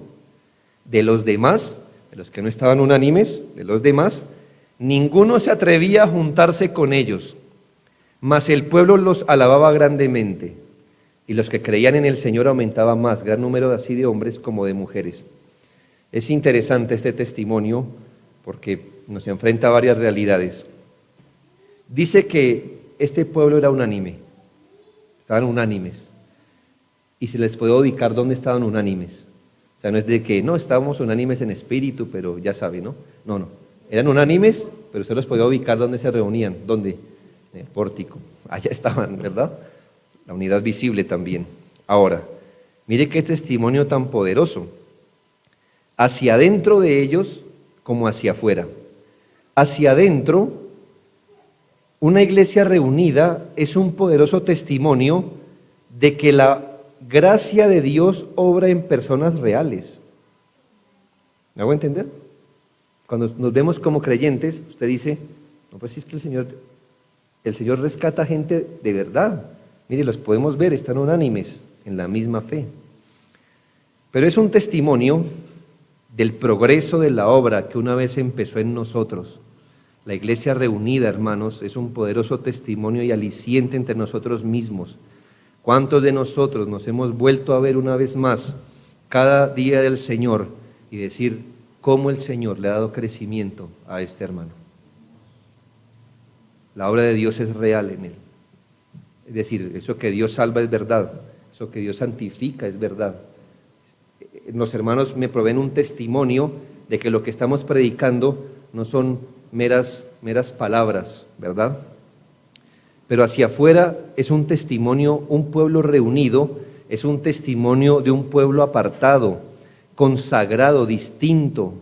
De los demás, de los que no estaban unánimes, de los demás, ninguno se atrevía a juntarse con ellos, mas el pueblo los alababa grandemente, y los que creían en el Señor aumentaba más, gran número así de hombres como de mujeres. Es interesante este testimonio porque nos enfrenta a varias realidades. Dice que este pueblo era unánime, estaban unánimes, y se les puede ubicar dónde estaban unánimes. O sea, no es de que no, estábamos unánimes en espíritu, pero ya sabe, ¿no? No, eran unánimes, pero se los podía ubicar dónde se reunían, ¿dónde? En el pórtico, allá estaban, ¿verdad? La unidad visible también. Ahora, mire qué testimonio tan poderoso. Hacia adentro de ellos como hacia afuera. Hacia adentro, una iglesia reunida es un poderoso testimonio de que la gracia de Dios obra en personas reales. ¿Me hago entender? Cuando nos vemos como creyentes, usted dice, no, pues es que el Señor rescata gente de verdad. Mire, los podemos ver, están unánimes en la misma fe. Pero es un testimonio del progreso de la obra que una vez empezó en nosotros. La iglesia reunida, hermanos, es un poderoso testimonio y aliciente entre nosotros mismos. ¿Cuántos de nosotros nos hemos vuelto a ver una vez más cada día del Señor y decir cómo el Señor le ha dado crecimiento a este hermano? La obra de Dios es real en él. Es decir, eso que Dios salva es verdad, eso que Dios santifica es verdad. Los hermanos me proveen un testimonio de que lo que estamos predicando no son meras palabras, ¿verdad? Pero hacia afuera es un testimonio, un pueblo reunido, es un testimonio de un pueblo apartado, consagrado, distinto,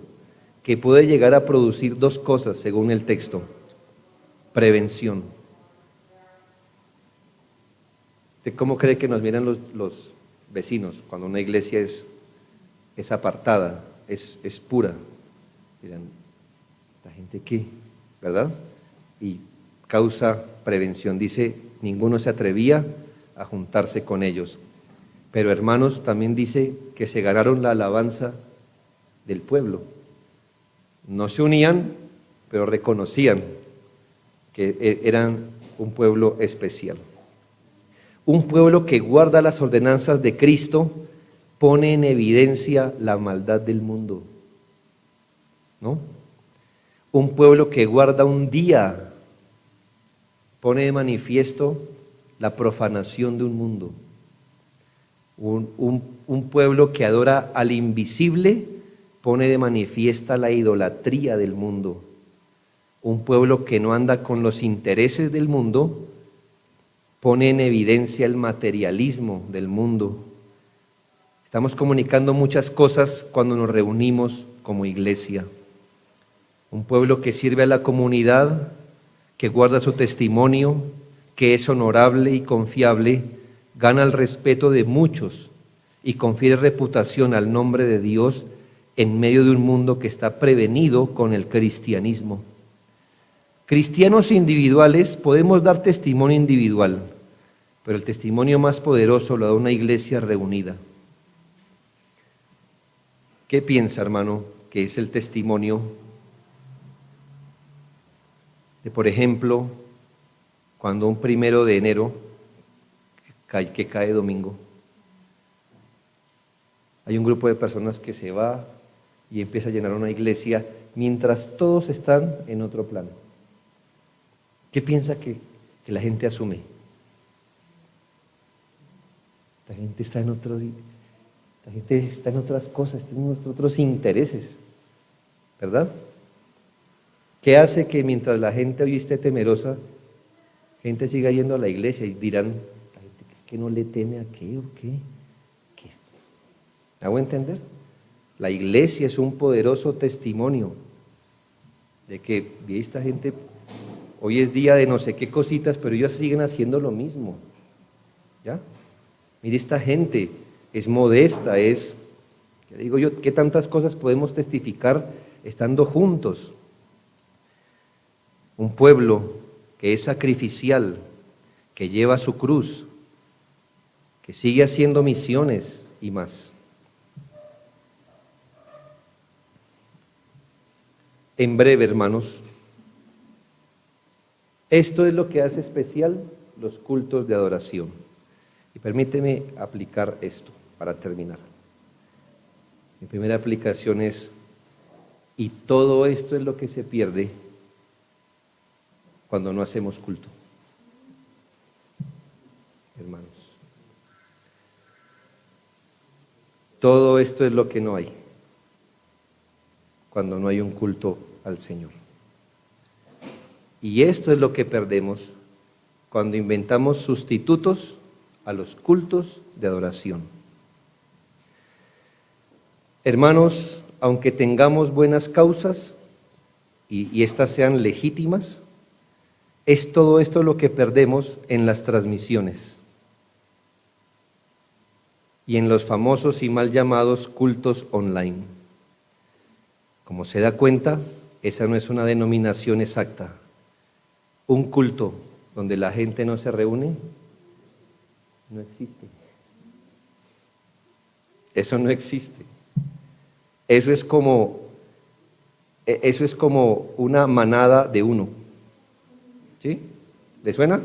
que puede llegar a producir dos cosas según el texto. Prevención. ¿Usted cómo cree que nos miran los vecinos cuando una iglesia es apartada, es pura? Dirán, ¿esta gente qué? ¿Verdad? Y causa prevención. Dice, ninguno se atrevía a juntarse con ellos. Pero hermanos, también dice que se ganaron la alabanza del pueblo. No se unían, pero reconocían que eran un pueblo especial. Un pueblo que guarda las ordenanzas de Cristo pone en evidencia la maldad del mundo, ¿no? Un pueblo que guarda un día pone de manifiesto la profanación de un mundo. Un pueblo que adora al invisible pone de manifiesta la idolatría del mundo. Un pueblo que no anda con los intereses del mundo pone en evidencia el materialismo del mundo. Estamos comunicando muchas cosas cuando nos reunimos como iglesia. Un pueblo que sirve a la comunidad, que guarda su testimonio, que es honorable y confiable, gana el respeto de muchos y confiere reputación al nombre de Dios en medio de un mundo que está prevenido con el cristianismo. Cristianos individuales podemos dar testimonio individual, pero el testimonio más poderoso lo da una iglesia reunida. ¿Qué piensa, hermano, que es el testimonio de, por ejemplo, cuando un 1 de enero, que cae domingo, hay un grupo de personas que se va y empieza a llenar una iglesia mientras todos están en otro plano? ¿Qué piensa que la gente asume? La gente está en otras cosas, está en otros intereses, ¿verdad? ¿Qué hace que mientras la gente hoy esté temerosa, gente siga yendo a la iglesia y dirán, la gente es que no le teme a qué o qué? ¿Me hago entender? La iglesia es un poderoso testimonio de que esta gente, hoy es día de no sé qué cositas, pero ellos siguen haciendo lo mismo, ¿ya? Mire, esta gente es modesta, ¿qué digo yo? ¿Qué tantas cosas podemos testificar estando juntos? Un pueblo que es sacrificial, que lleva su cruz, que sigue haciendo misiones y más. En breve, hermanos, esto es lo que hace especial los cultos de adoración. Y permíteme aplicar esto para terminar. Mi primera aplicación es, y todo esto es lo que se pierde cuando no hacemos culto. Hermanos, todo esto es lo que no hay cuando no hay un culto al Señor. Y esto es lo que perdemos cuando inventamos sustitutos a los cultos de adoración. Hermanos, aunque tengamos buenas causas y estas sean legítimas, es todo esto lo que perdemos en las transmisiones y en los famosos y mal llamados cultos online. Como se da cuenta, esa no es una denominación exacta. Un culto donde la gente no se reúne no existe. Eso no existe. Eso es como una manada de uno. ¿Sí? ¿Le suena?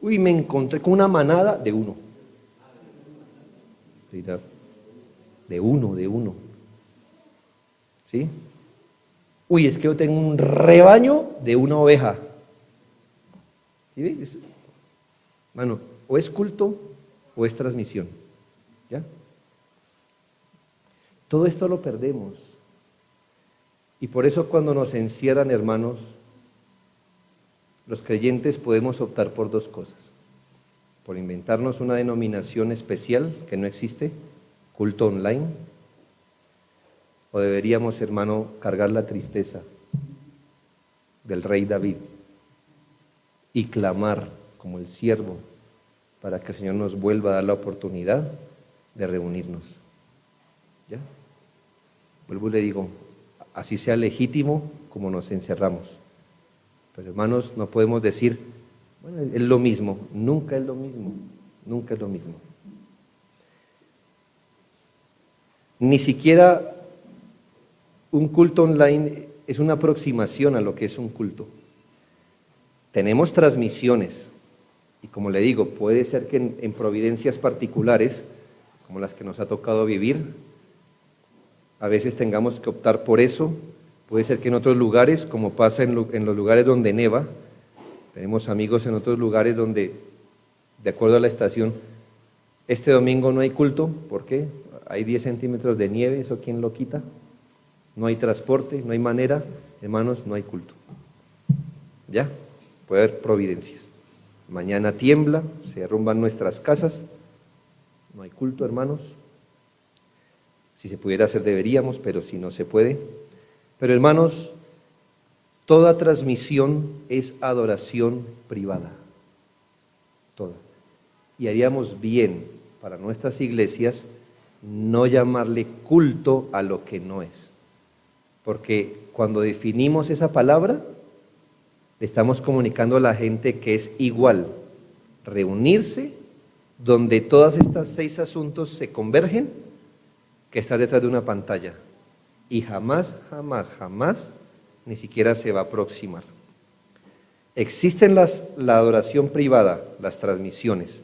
Uy, me encontré con una manada de uno. De uno. ¿Sí? Uy, es que yo tengo un rebaño de una oveja. ¿Sí? Mano, o es culto o es transmisión. ¿Ya? Todo esto lo perdemos. Y por eso cuando nos encierran, hermanos, los creyentes podemos optar por dos cosas. Por inventarnos una denominación especial que no existe, culto online, o deberíamos, hermano, cargar la tristeza del rey David y clamar como el siervo para que el Señor nos vuelva a dar la oportunidad de reunirnos. ¿Ya? Vuelvo y le digo, así sea legítimo como nos encerramos. Pero hermanos, no podemos decir, bueno, es lo mismo, nunca es lo mismo, nunca es lo mismo. Ni siquiera un culto online es una aproximación a lo que es un culto. Tenemos transmisiones y como le digo, puede ser que en providencias particulares, como las que nos ha tocado vivir, a veces tengamos que optar por eso. Puede ser que en otros lugares, como pasa en los lugares donde neva, tenemos amigos en otros lugares donde, de acuerdo a la estación, este domingo no hay culto. ¿Por qué? Hay 10 centímetros de nieve, ¿eso quién lo quita? No hay transporte, no hay manera, hermanos, no hay culto. ¿Ya? Puede haber providencias. Mañana tiembla, se derrumban nuestras casas, no hay culto, hermanos. Si se pudiera hacer deberíamos, pero si no se puede. Pero hermanos, toda transmisión es adoración privada, toda. Y haríamos bien para nuestras iglesias no llamarle culto a lo que no es. Porque cuando definimos esa palabra, le estamos comunicando a la gente que es igual reunirse donde todas estas 6 asuntos se convergen, que está detrás de una pantalla. Y jamás, jamás, jamás, ni siquiera se va a aproximar. Existen la adoración privada, las transmisiones,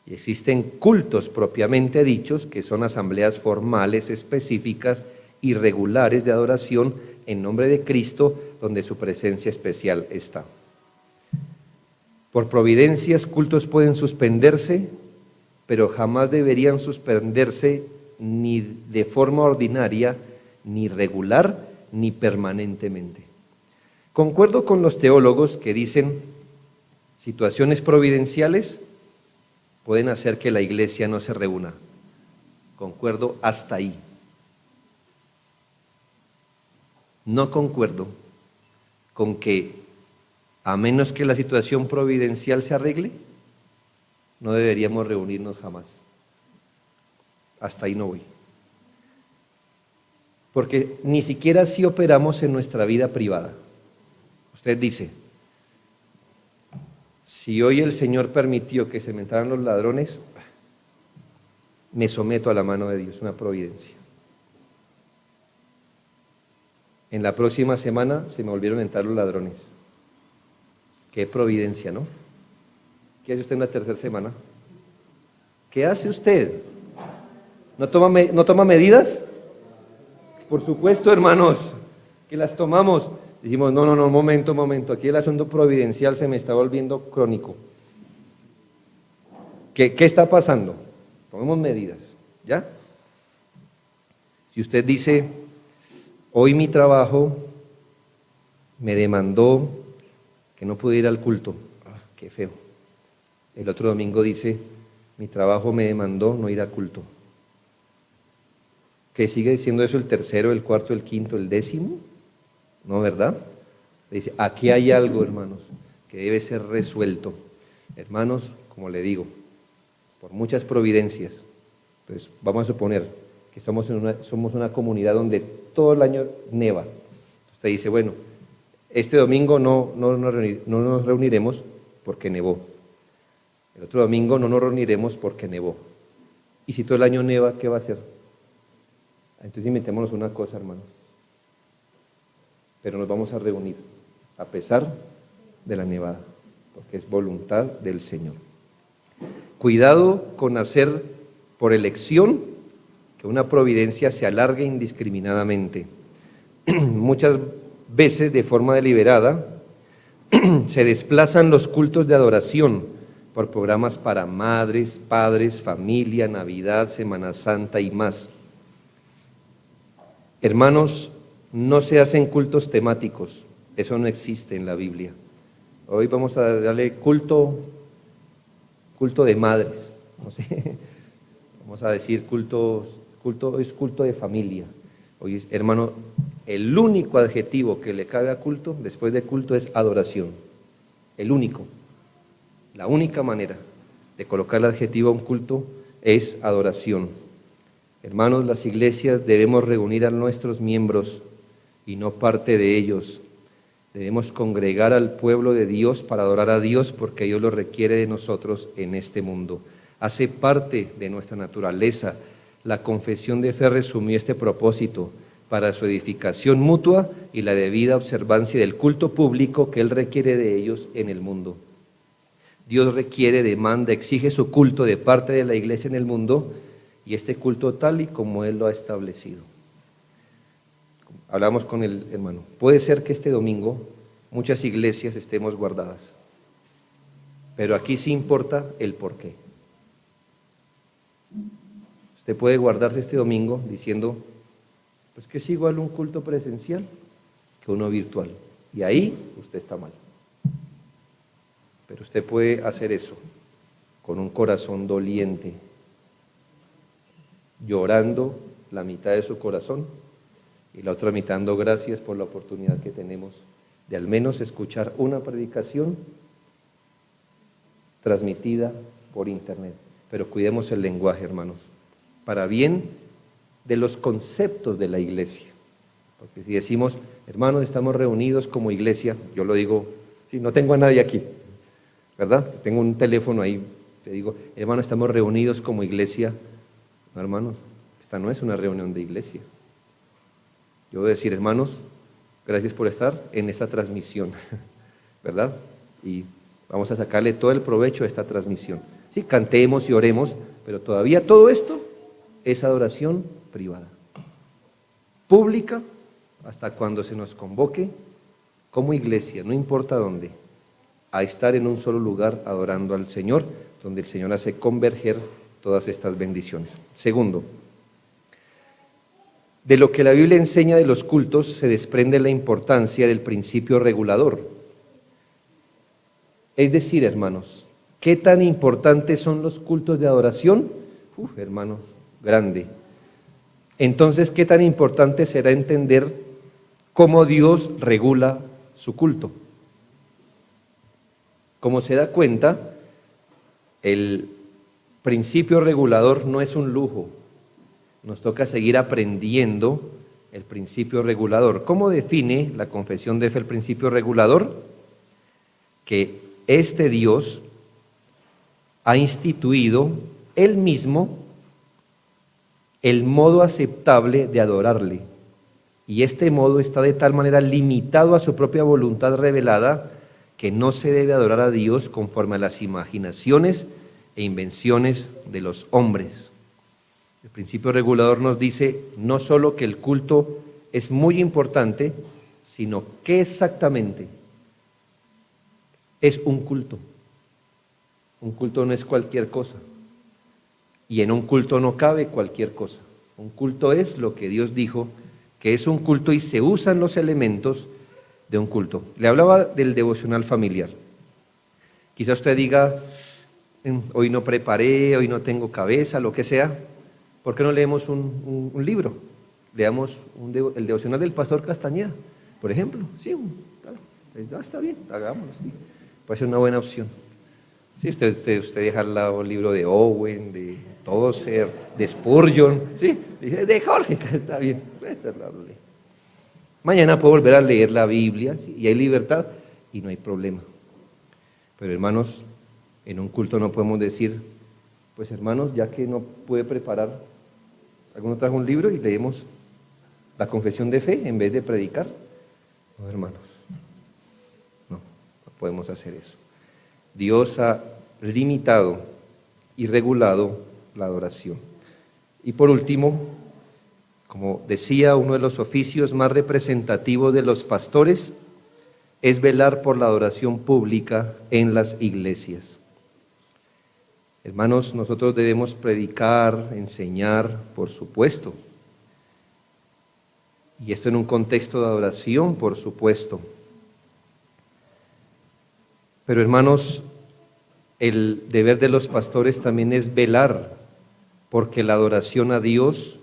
y existen cultos propiamente dichos, que son asambleas formales, específicas y regulares de adoración en nombre de Cristo, donde su presencia especial está. Por providencias, cultos pueden suspenderse, pero jamás deberían suspenderse ni de forma ordinaria, ni regular, ni permanentemente. Concuerdo con los teólogos que dicen situaciones providenciales pueden hacer que la iglesia no se reúna. Concuerdo hasta ahí. No concuerdo con que, a menos que la situación providencial se arregle, no deberíamos reunirnos jamás. Hasta ahí no voy. Porque ni siquiera así operamos en nuestra vida privada. Usted dice, si hoy el Señor permitió que se me entraran los ladrones, me someto a la mano de Dios, una providencia. En la próxima semana se me volvieron a entrar los ladrones. Qué providencia, ¿no? ¿Qué hace usted en la tercera semana? ¿Qué hace usted? ¿No toma medidas? Por supuesto, hermanos, que las tomamos. Dijimos, no, momento, aquí el asunto providencial se me está volviendo crónico. ¿Qué está pasando? Tomemos medidas, ¿ya? Si usted dice, hoy mi trabajo me demandó que no pude ir al culto, qué feo. El otro domingo dice, mi trabajo me demandó no ir al culto. ¿Que sigue diciendo eso el tercero, el cuarto, el quinto, el décimo? ¿No, verdad? Dice, aquí hay algo, hermanos, que debe ser resuelto. Hermanos, como le digo, por muchas providencias, pues vamos a suponer que somos una comunidad donde todo el año neva. Usted dice, bueno, este domingo no nos reuniremos porque nevó. El otro domingo no nos reuniremos porque nevó. Y si todo el año neva, ¿qué va a hacer? Entonces inventémonos una cosa, hermanos. Pero nos vamos a reunir, a pesar de la nevada, porque es voluntad del Señor. Cuidado con hacer por elección que una providencia se alargue indiscriminadamente. Muchas veces, de forma deliberada, se desplazan los cultos de adoración por programas para madres, padres, familia, Navidad, Semana Santa y más. Hermanos, no se hacen cultos temáticos, eso no existe en la Biblia. Hoy vamos a darle culto de madres, no sé, vamos a decir es culto de familia. Oye, hermano, el único adjetivo que le cabe a culto, después de culto, es adoración. El único. La única manera de colocar el adjetivo a un culto es adoración. Hermanos, las iglesias debemos reunir a nuestros miembros y no parte de ellos. Debemos congregar al pueblo de Dios para adorar a Dios porque Dios lo requiere de nosotros en este mundo. Hace parte de nuestra naturaleza. La confesión de fe resumió este propósito para su edificación mutua y la debida observancia del culto público que Él requiere de ellos en el mundo. Dios requiere, demanda, exige su culto de parte de la iglesia en el mundo y este culto tal y como Él lo ha establecido. Hablamos con el hermano. Puede ser que este domingo muchas iglesias estemos guardadas, pero aquí sí importa el porqué. Usted puede guardarse este domingo diciendo, pues que es igual un culto presencial que uno virtual. Y ahí usted está mal. Pero usted puede hacer eso con un corazón doliente, llorando la mitad de su corazón y la otra mitad dando gracias por la oportunidad que tenemos de al menos escuchar una predicación transmitida por internet. Pero cuidemos el lenguaje, hermanos, para bien de los conceptos de la iglesia. Porque si decimos, hermanos, estamos reunidos como iglesia, yo lo digo, sí, no tengo a nadie aquí, ¿verdad? Tengo un teléfono ahí Te digo, hermano, estamos reunidos como iglesia. No, hermanos, esta no es una reunión de iglesia. Yo voy a decir, hermanos, gracias por estar en esta transmisión, ¿verdad? Y vamos a sacarle todo el provecho a esta transmisión. Sí, cantemos y oremos, pero todavía todo esto es adoración privada. Pública, hasta cuando se nos convoque como iglesia, no importa dónde, a estar en un solo lugar adorando al Señor, donde el Señor hace converger todas estas bendiciones. Segundo, de lo que la Biblia enseña de los cultos se desprende la importancia del principio regulador. Es decir, hermanos, ¿qué tan importantes son los cultos de adoración? Hermanos, grande. Entonces, ¿qué tan importante será entender cómo Dios regula su culto? Como se da cuenta, el principio regulador no es un lujo. Nos toca seguir aprendiendo el principio regulador. ¿Cómo define la confesión de fe el principio regulador? Que este Dios ha instituido Él mismo el modo aceptable de adorarle. Y este modo está de tal manera limitado a su propia voluntad revelada que no se debe adorar a Dios conforme a las imaginaciones e invenciones de los hombres. El principio regulador nos dice no solo que el culto es muy importante, sino que exactamente es un culto. Un culto no es cualquier cosa. Y en un culto no cabe cualquier cosa. Un culto es lo que Dios dijo que es un culto y se usan los elementos de un culto. Le hablaba del devocional familiar. Quizá usted diga, hoy no preparé, hoy no tengo cabeza, lo que sea. ¿Por qué no leemos un libro? Leamos el devocional del pastor Castañeda, por ejemplo. Sí, está bien, hagámoslo. Sí. Puede ser una buena opción. Sí, usted deja al lado el libro de Owen, de Tozer, de Spurgeon, ¿sí? De Jorge, está bien. Mañana puedo volver a leer la Biblia, ¿sí? Y hay libertad y no hay problema. Pero hermanos, en un culto no podemos decir, pues hermanos, ya que no pude preparar, alguno trajo un libro y leemos la confesión de fe en vez de predicar. No, hermanos, no podemos hacer eso. Dios ha limitado y regulado la adoración. Y por último, como decía, uno de los oficios más representativos de los pastores es velar por la adoración pública en las iglesias. Hermanos, nosotros debemos predicar, enseñar, por supuesto. Y esto en un contexto de adoración, por supuesto. Pero hermanos, el deber de los pastores también es velar porque la adoración a Dios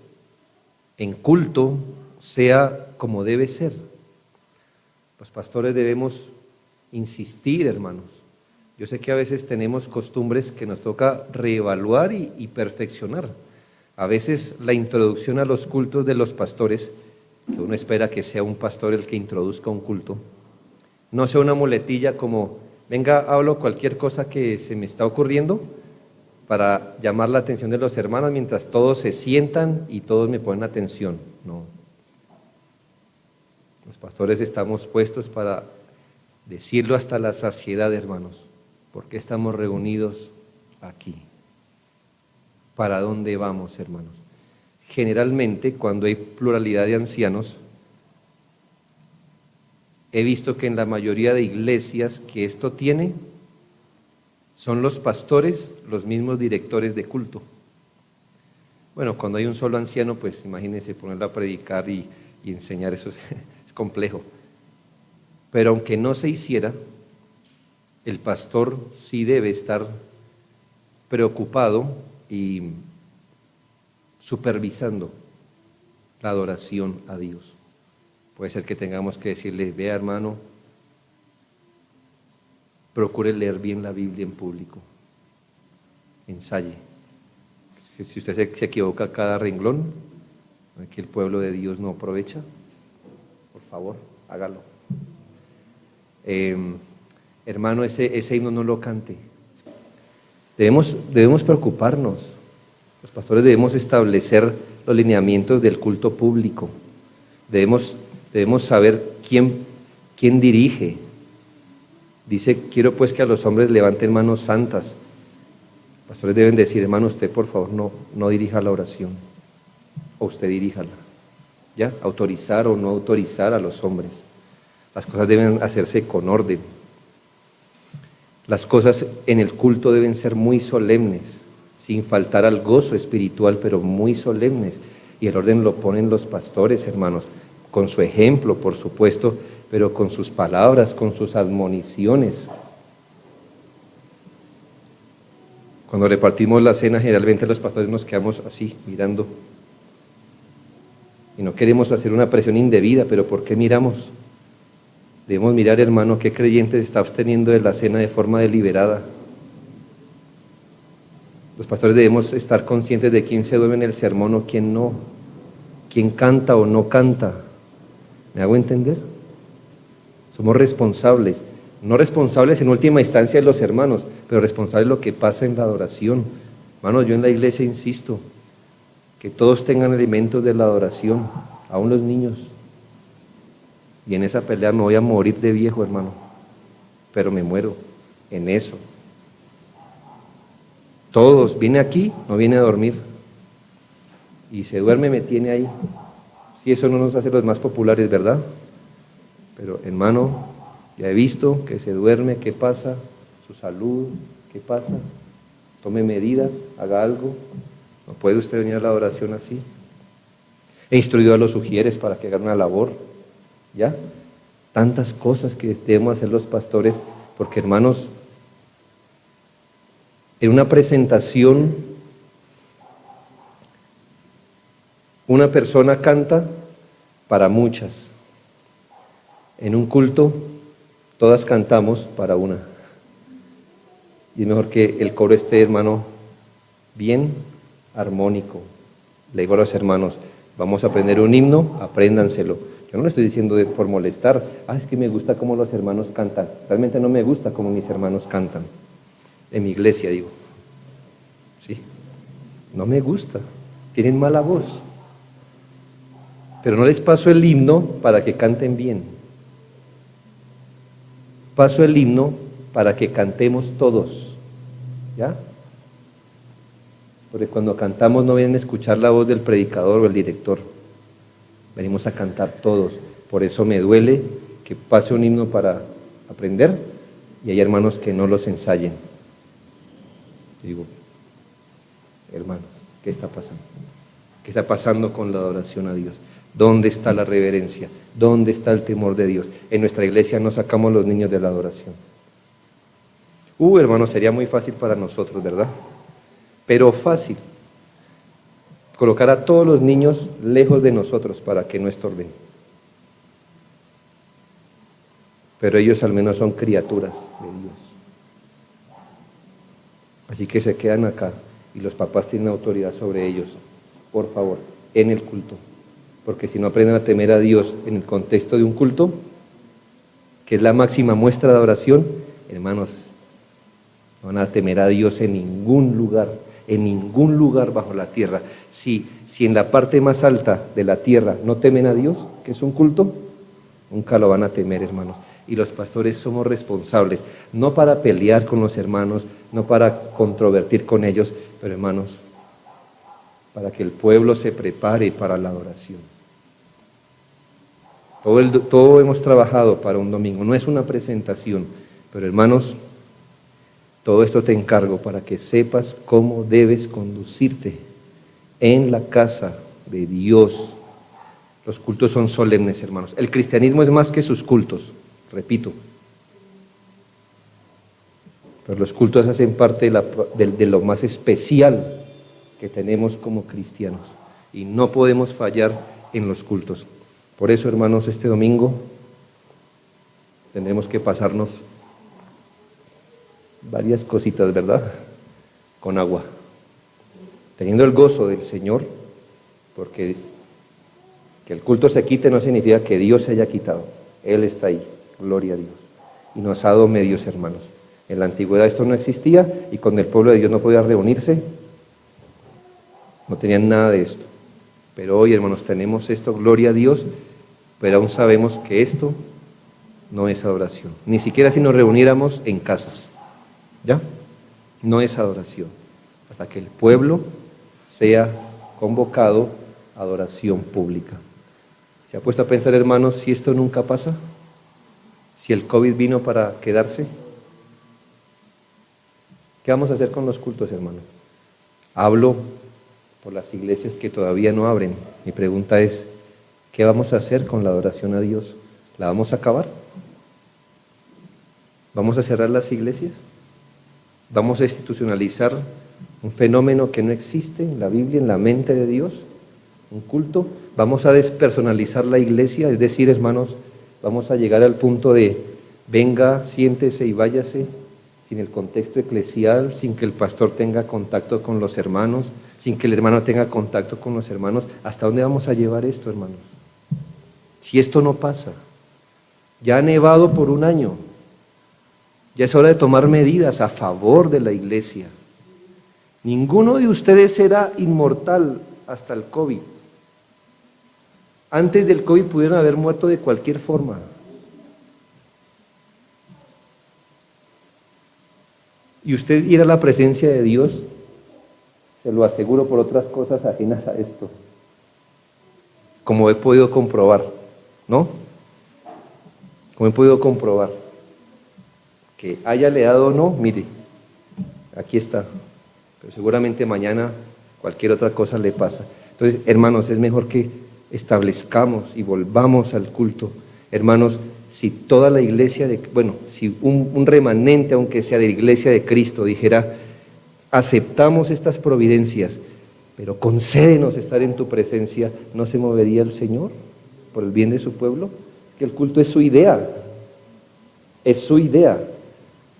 en culto sea como debe ser. Los pastores debemos insistir, hermanos. Yo sé que a veces tenemos costumbres que nos toca reevaluar y perfeccionar. A veces la introducción a los cultos de los pastores, que uno espera que sea un pastor el que introduzca un culto, no sea una muletilla como, venga, hablo cualquier cosa que se me está ocurriendo para llamar la atención de los hermanos mientras todos se sientan y todos me ponen atención. No. Los pastores estamos puestos para decirlo hasta la saciedad, hermanos. ¿Por qué estamos reunidos aquí? ¿Para dónde vamos, hermanos? Generalmente, cuando hay pluralidad de ancianos, he visto que en la mayoría de iglesias que esto tiene, son los pastores los mismos directores de culto. Bueno, cuando hay un solo anciano, pues imagínense ponerlo a predicar y enseñar, eso es complejo. Pero aunque no se hiciera, el pastor sí debe estar preocupado y supervisando la adoración a Dios. Puede ser que tengamos que decirle, vea hermano, procure leer bien la Biblia en público, ensaye. Si usted se equivoca cada renglón, que el pueblo de Dios no aprovecha, por favor, hágalo. Hermano, ese himno no lo cante. Debemos preocuparnos. Los pastores debemos establecer los lineamientos del culto público. Debemos saber quién dirige. Dice, quiero pues que a los hombres levanten manos santas. Los pastores deben decir, hermano, usted por favor no dirija la oración, o usted diríjala. ¿Ya? Autorizar o no autorizar a los hombres. Las cosas deben hacerse con orden. Las cosas en el culto deben ser muy solemnes, sin faltar al gozo espiritual, pero muy solemnes. Y el orden lo ponen los pastores, hermanos, con su ejemplo, por supuesto, pero con sus palabras, con sus admoniciones. Cuando repartimos la cena, generalmente los pastores nos quedamos así, mirando. Y no queremos hacer una presión indebida, pero ¿por qué miramos? Debemos mirar, hermano, qué creyente está absteniendo de la cena de forma deliberada. Los pastores debemos estar conscientes de quién se duerme en el sermón o quién no, quién canta o no canta. ¿Me hago entender? Somos responsables, no responsables en última instancia de los hermanos, pero responsables de lo que pasa en la adoración. Hermanos, yo en la iglesia insisto, que todos tengan elementos de la adoración, aún los niños. Y en esa pelea me voy a morir de viejo, hermano, pero me muero en eso. Todos, viene aquí, no viene a dormir, y se duerme, me tiene ahí. Si eso no nos hace los más populares, ¿verdad? Pero hermano, ya he visto que se duerme, ¿qué pasa? Su salud, ¿qué pasa? Tome medidas, haga algo. No puede usted venir a la adoración así. He instruido a los sugieres para que hagan una labor. ¿Ya? Tantas cosas que debemos hacer los pastores, porque hermanos, en una presentación, una persona canta para muchas. En un culto, todas cantamos para una. Y es mejor que el coro esté, hermano, bien armónico. Le digo a los hermanos, vamos a aprender un himno, apréndanselo. Yo no le estoy diciendo por molestar, es que me gusta cómo los hermanos cantan. Realmente no me gusta cómo mis hermanos cantan. En mi iglesia, digo. Sí, no me gusta. Tienen mala voz. Pero no les paso el himno para que canten bien. Paso el himno para que cantemos todos. ¿Ya? Porque cuando cantamos no vienen a escuchar la voz del predicador o el director. Venimos a cantar todos. Por eso me duele que pase un himno para aprender y hay hermanos que no los ensayen. Digo, hermanos, ¿qué está pasando? ¿Qué está pasando con la adoración a Dios? ¿Dónde está la reverencia? ¿Dónde está el temor de Dios? En nuestra iglesia no sacamos los niños de la adoración. Hermanos, sería muy fácil para nosotros, ¿verdad? Pero fácil. Colocar a todos los niños lejos de nosotros para que no estorben. Pero ellos al menos son criaturas de Dios. Así que se quedan acá y los papás tienen autoridad sobre ellos, por favor, en el culto. Porque si no aprenden a temer a Dios en el contexto de un culto, que es la máxima muestra de adoración, hermanos, no van a temer a Dios en ningún lugar bajo la tierra. Si en la parte más alta de la tierra no temen a Dios, que es un culto, nunca lo van a temer, hermanos. Y los pastores somos responsables, no para pelear con los hermanos, no para controvertir con ellos, pero hermanos, para que el pueblo se prepare para la adoración. Todo hemos trabajado para un domingo, no es una presentación, pero hermanos, todo esto te encargo para que sepas cómo debes conducirte en la casa de Dios. Los cultos son solemnes, hermanos. El cristianismo es más que sus cultos, repito. Pero los cultos hacen parte de lo más especial que tenemos como cristianos. Y no podemos fallar en los cultos. Por eso, hermanos, este domingo tendremos que pasarnos varias cositas, ¿verdad? Con agua. Teniendo el gozo del Señor, porque que el culto se quite no significa que Dios se haya quitado. Él está ahí, gloria a Dios. Y nos ha dado medios, hermanos. En la antigüedad esto no existía y cuando el pueblo de Dios no podía reunirse, no tenían nada de esto. Pero hoy, hermanos, tenemos esto, gloria a Dios, pero aún sabemos que esto no es adoración. Ni siquiera si nos reuniéramos en casas, ¿ya? No es adoración. Hasta que el pueblo sea convocado a adoración pública. ¿Se ha puesto a pensar, hermanos, si esto nunca pasa? ¿Si el COVID vino para quedarse? ¿Qué vamos a hacer con los cultos, hermanos? Hablo por las iglesias que todavía no abren. Mi pregunta es, ¿qué vamos a hacer con la adoración a Dios? ¿La vamos a acabar? ¿Vamos a cerrar las iglesias? ¿Vamos a institucionalizar un fenómeno que no existe en la Biblia, en la mente de Dios? ¿Un culto? ¿Vamos a despersonalizar la iglesia? Es decir, hermanos, vamos a llegar al punto de venga, siéntese y váyase, sin el contexto eclesial, sin que el pastor tenga contacto con los hermanos, sin que el hermano tenga contacto con los hermanos. ¿Hasta dónde vamos a llevar esto, hermanos? Si esto no pasa, ya ha nevado por un año, ya es hora de tomar medidas a favor de la iglesia. Ninguno de ustedes será inmortal hasta el COVID. Antes del COVID pudieron haber muerto de cualquier forma. Y usted ir a la presencia de Dios, se lo aseguro por otras cosas ajenas a esto, como he podido comprobar, ¿no? Como he podido comprobar, que haya dado o no, mire, aquí está, pero seguramente mañana cualquier otra cosa le pasa. Entonces, hermanos, es mejor que establezcamos y volvamos al culto. Hermanos, si toda la iglesia, si un remanente, aunque sea de la iglesia de Cristo, dijera, aceptamos estas providencias, pero concédenos estar en tu presencia, ¿no se movería el Señor por el bien de su pueblo? Es que el culto es su idea,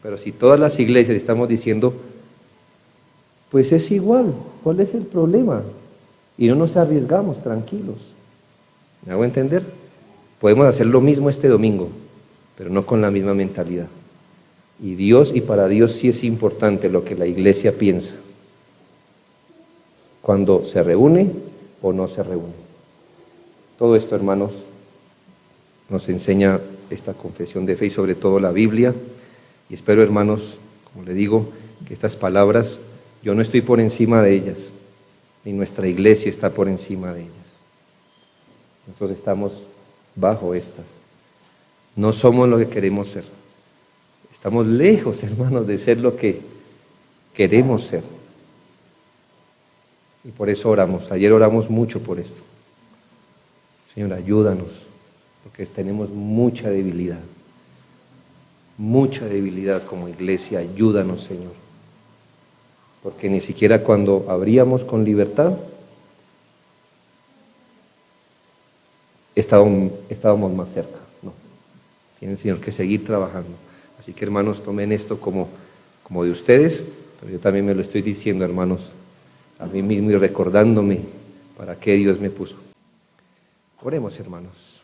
pero si todas las iglesias estamos diciendo, pues es igual, ¿cuál es el problema? Y no nos arriesgamos, tranquilos. ¿Me hago entender? Podemos hacer lo mismo este domingo, pero no con la misma mentalidad. Y Dios, y para Dios sí es importante lo que la iglesia piensa, cuando se reúne o no se reúne. Todo esto, hermanos, nos enseña esta confesión de fe y sobre todo la Biblia. Y espero, hermanos, como le digo, que estas palabras, yo no estoy por encima de ellas, ni nuestra iglesia está por encima de ellas. Nosotros estamos bajo estas. No somos lo que queremos ser. Estamos lejos, hermanos, de ser lo que queremos ser. Y por eso oramos. Ayer oramos mucho por esto. Señor, ayúdanos, porque tenemos mucha debilidad como iglesia. Ayúdanos, Señor. Porque ni siquiera cuando abríamos con libertad, estábamos más cerca. No. Tiene el Señor que seguir trabajando. Así que, hermanos, tomen esto como de ustedes, pero yo también me lo estoy diciendo, hermanos, a mí mismo y recordándome para qué Dios me puso. Oremos, hermanos.